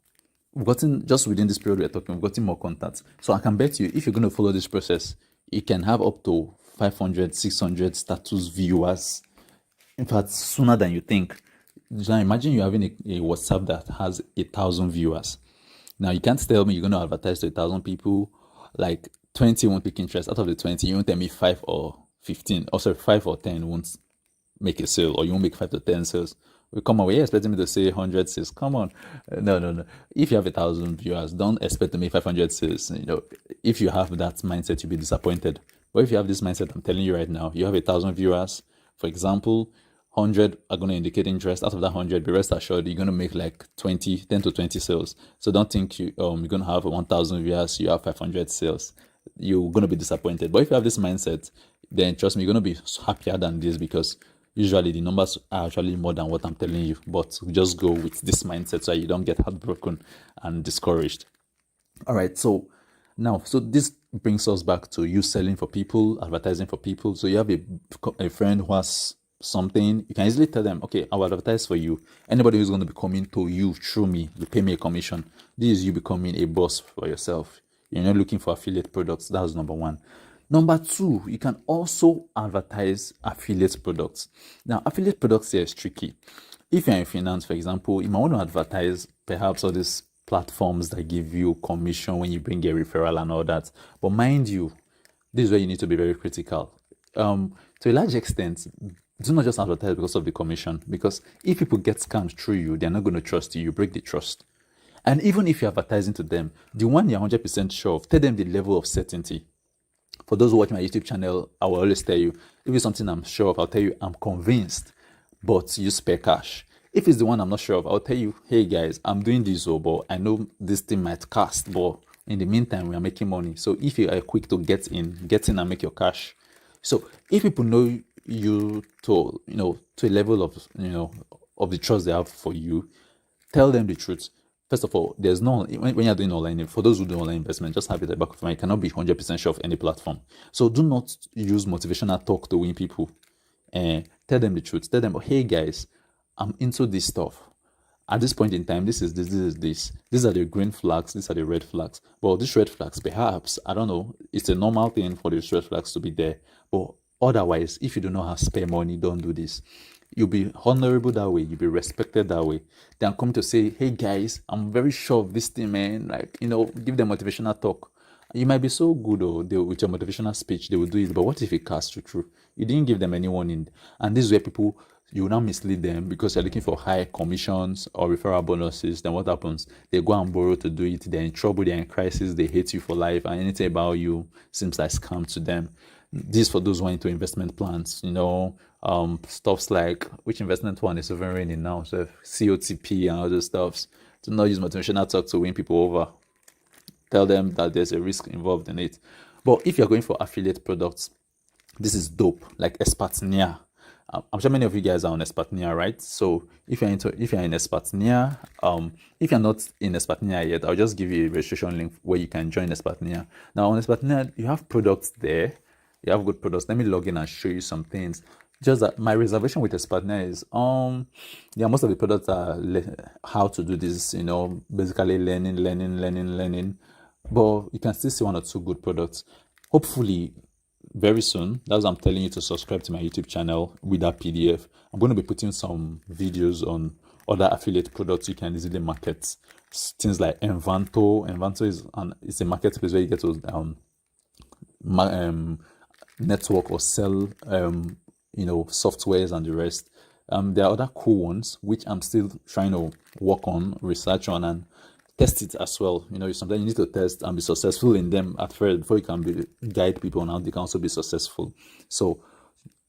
we've gotten, just within this period we're talking, we've gotten more contacts. So I can bet you, if you're going to follow this process, you can have up to 500, 600 status viewers. In fact, sooner than you think. Now imagine you having a WhatsApp that has 1,000 viewers. Now you can't tell me you're going to advertise to 1,000 people, like 20 won't pick interest. Out of the 20, you won't tell me 5 or 15, or sorry, 5 or 10 won't make a sale, or you won't make 5 to 10 sales. Come on, you're expecting me to say 100 sales. Come on. No. If you have 1,000 viewers, don't expect to make 500 sales. If you have that mindset, you'll be disappointed. But if you have this mindset, I'm telling you right now, you have 1,000 viewers, for example, 100 are going to indicate interest. Out of that 100, be rest assured, you're going to make like 10 to 20 sales. So don't think you're going to have 1,000 viewers, you have 500 sales. You're going to be disappointed. But if you have this mindset, then trust me, you're going to be happier than this, because usually the numbers are actually more than what I'm telling you. But just go with this mindset so you don't get heartbroken and discouraged. All right, so now, so this brings us back to you selling for people, advertising for people. So you have a friend who has something, you can easily tell them, okay, I will advertise for you. Anybody who's going to be coming to you through me, you pay me a commission. This is you becoming a boss for yourself. You're not looking for affiliate products. That's number 1. Number 2, you can also advertise affiliate products. Now, affiliate products here is tricky. If you're in finance, for example, you might want to advertise perhaps all these platforms that give you commission when you bring a referral and all that. But mind you, this is where you need to be very critical. To a large extent, do not just advertise because of the commission, because if people get scammed through you, they're not going to trust you. You break the trust. And even if you're advertising to them, the one you're 100% sure of, tell them the level of certainty. For those who watch my YouTube channel, I will always tell you, if it's something I'm sure of, I'll tell you I'm convinced, but use spare cash. If it's the one I'm not sure of, I'll tell you, hey guys, I'm doing this, but I know this thing might cast, but in the meantime, we are making money. So if you are quick to get in and make your cash. So if people know you to a level of of the trust they have for you, tell them the truth. First of all, there's no, when you're doing online, for those who do online investment, just have it at the back of your mind, you cannot be 100% sure of any platform. So do not use motivational talk to win people. Tell them the truth. Tell them, hey guys, I'm into this stuff. At this point in time, this is this. These are the green flags, these are the red flags. But these red flags, perhaps, I don't know, it's a normal thing for these red flags to be there. But otherwise, if you do not have spare money, don't do this. You'll be honorable that way. You'll be respected that way. Then come to say, hey guys, I'm very sure of this thing, man. Like, give them motivational talk. You might be so good with your motivational speech, they will do it. But what if it casts you through? You didn't give them any warning. And this is where people, you will now mislead them because you're looking for high commissions or referral bonuses. Then what happens? They go and borrow to do it. They're in trouble. They're in crisis. They hate you for life. And anything about you seems like scam to them. This for those who are into investment plans, stuffs like, which investment one is even raining now? So COTP and other stuffs. Do not use motivational talk to win people over. Tell them that there's a risk involved in it. But if you're going for affiliate products, this is dope, like Expertnia. I'm sure many of you guys are on Expertnia, right? So if you're in Expertnia, if you're not in Expertnia yet, I'll just give you a registration link where you can join Expertnia. Now on Expertnia, you have products there. You have good products. Let me log in and show you some things. Just that my reservation with Expertnia is, most of the products are how to do this, basically learning. But you can still see 1 or 2 good products. Hopefully, very soon, that's why I'm telling you to subscribe to my YouTube channel with that PDF. I'm going to be putting some videos on other affiliate products you can easily market. Things like Envanto. Envanto is a marketplace where you get to network or sell softwares and the rest. There are other cool ones which I'm still trying to work on, research on, and test it as well. Sometimes you need to test and be successful in them at first before you can guide people on how they can also be successful. So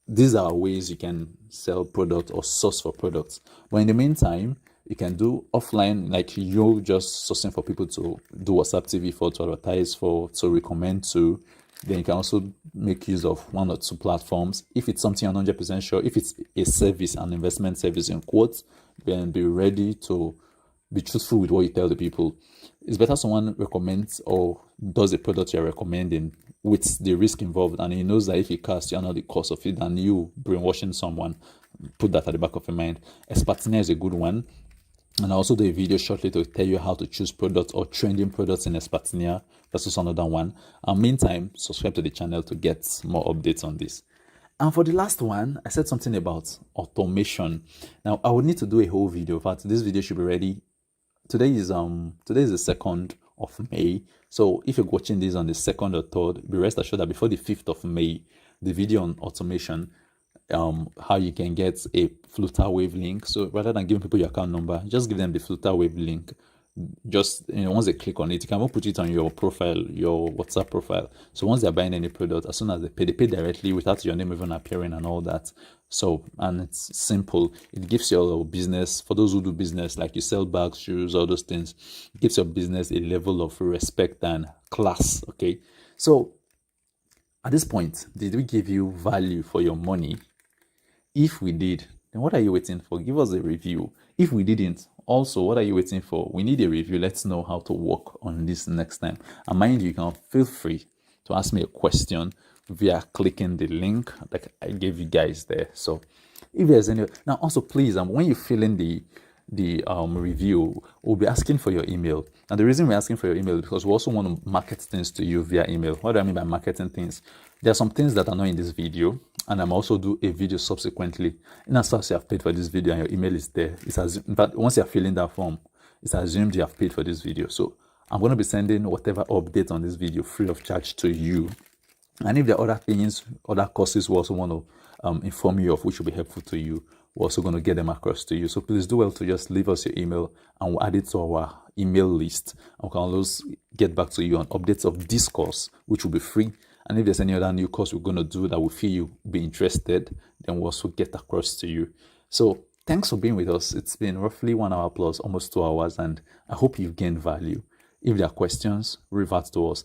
these are ways you can sell product or source for products. But in the meantime, you can do offline, like you just sourcing for people to do WhatsApp TV for, to advertise for, to recommend to. Then you can also make use of one or two platforms. If it's something you're not 100% sure, if it's a service, an investment service in quotes, then be ready to be truthful with what you tell the people. It's better someone recommends or does a product you're recommending with the risk involved, and he knows that if he casts, you're not the cause of it, than you brainwashing someone. Put that at the back of your mind. Expertina is a good one. And I'll also do a video shortly to tell you how to choose products or trending products in Expertina. That's also another one. And meantime, subscribe to the channel to get more updates on this. And for the last one, I said something about automation. Now, I would need to do a whole video. In fact, this video should be ready. Today is the 2nd of May. So if you're watching this on the 2nd or 3rd, be rest assured that before the 5th of May, the video on automation, how you can get a Flutterwave link. So rather than giving people your account number, just give them the Flutterwave link. Just once they click on it, you can even put it on your profile, your WhatsApp profile. So once they're buying any product, as soon as they pay directly without your name even appearing and all that. So, and it's simple. It gives your business, for those who do business, like you sell bags, shoes, all those things, it gives your business a level of respect and class. Okay. So at this point, did we give you value for your money? If we did, then what are you waiting for? Give us a review. If we didn't, also, what are you waiting for? We need a review. Let's know how to work on this next time. And mind you, you can feel free to ask me a question via clicking the link that I gave you guys there. So if there's any, now also please, when you fill in the review, we'll be asking for your email. And the reason we're asking for your email is because we also want to market things to you via email. What do I mean by marketing things? There are some things that are not in this video, and I'm also do a video subsequently. In as far as you have paid for this video and your email is there, in fact, once you're filling that form, it's assumed you have paid for this video. So I'm going to be sending whatever update on this video free of charge to you. And if there are other things, other courses we also want to inform you of, which will be helpful to you, we're also going to get them across to you. So please do well to just leave us your email and we'll add it to our email list. And we can always get back to you on updates of this course, which will be free. And if there's any other new course we're going to do that we feel you be interested, then we'll also get across to you. So thanks for being with us. It's been roughly 1 hour plus, almost 2 hours, and I hope you've gained value. If there are questions, revert to us.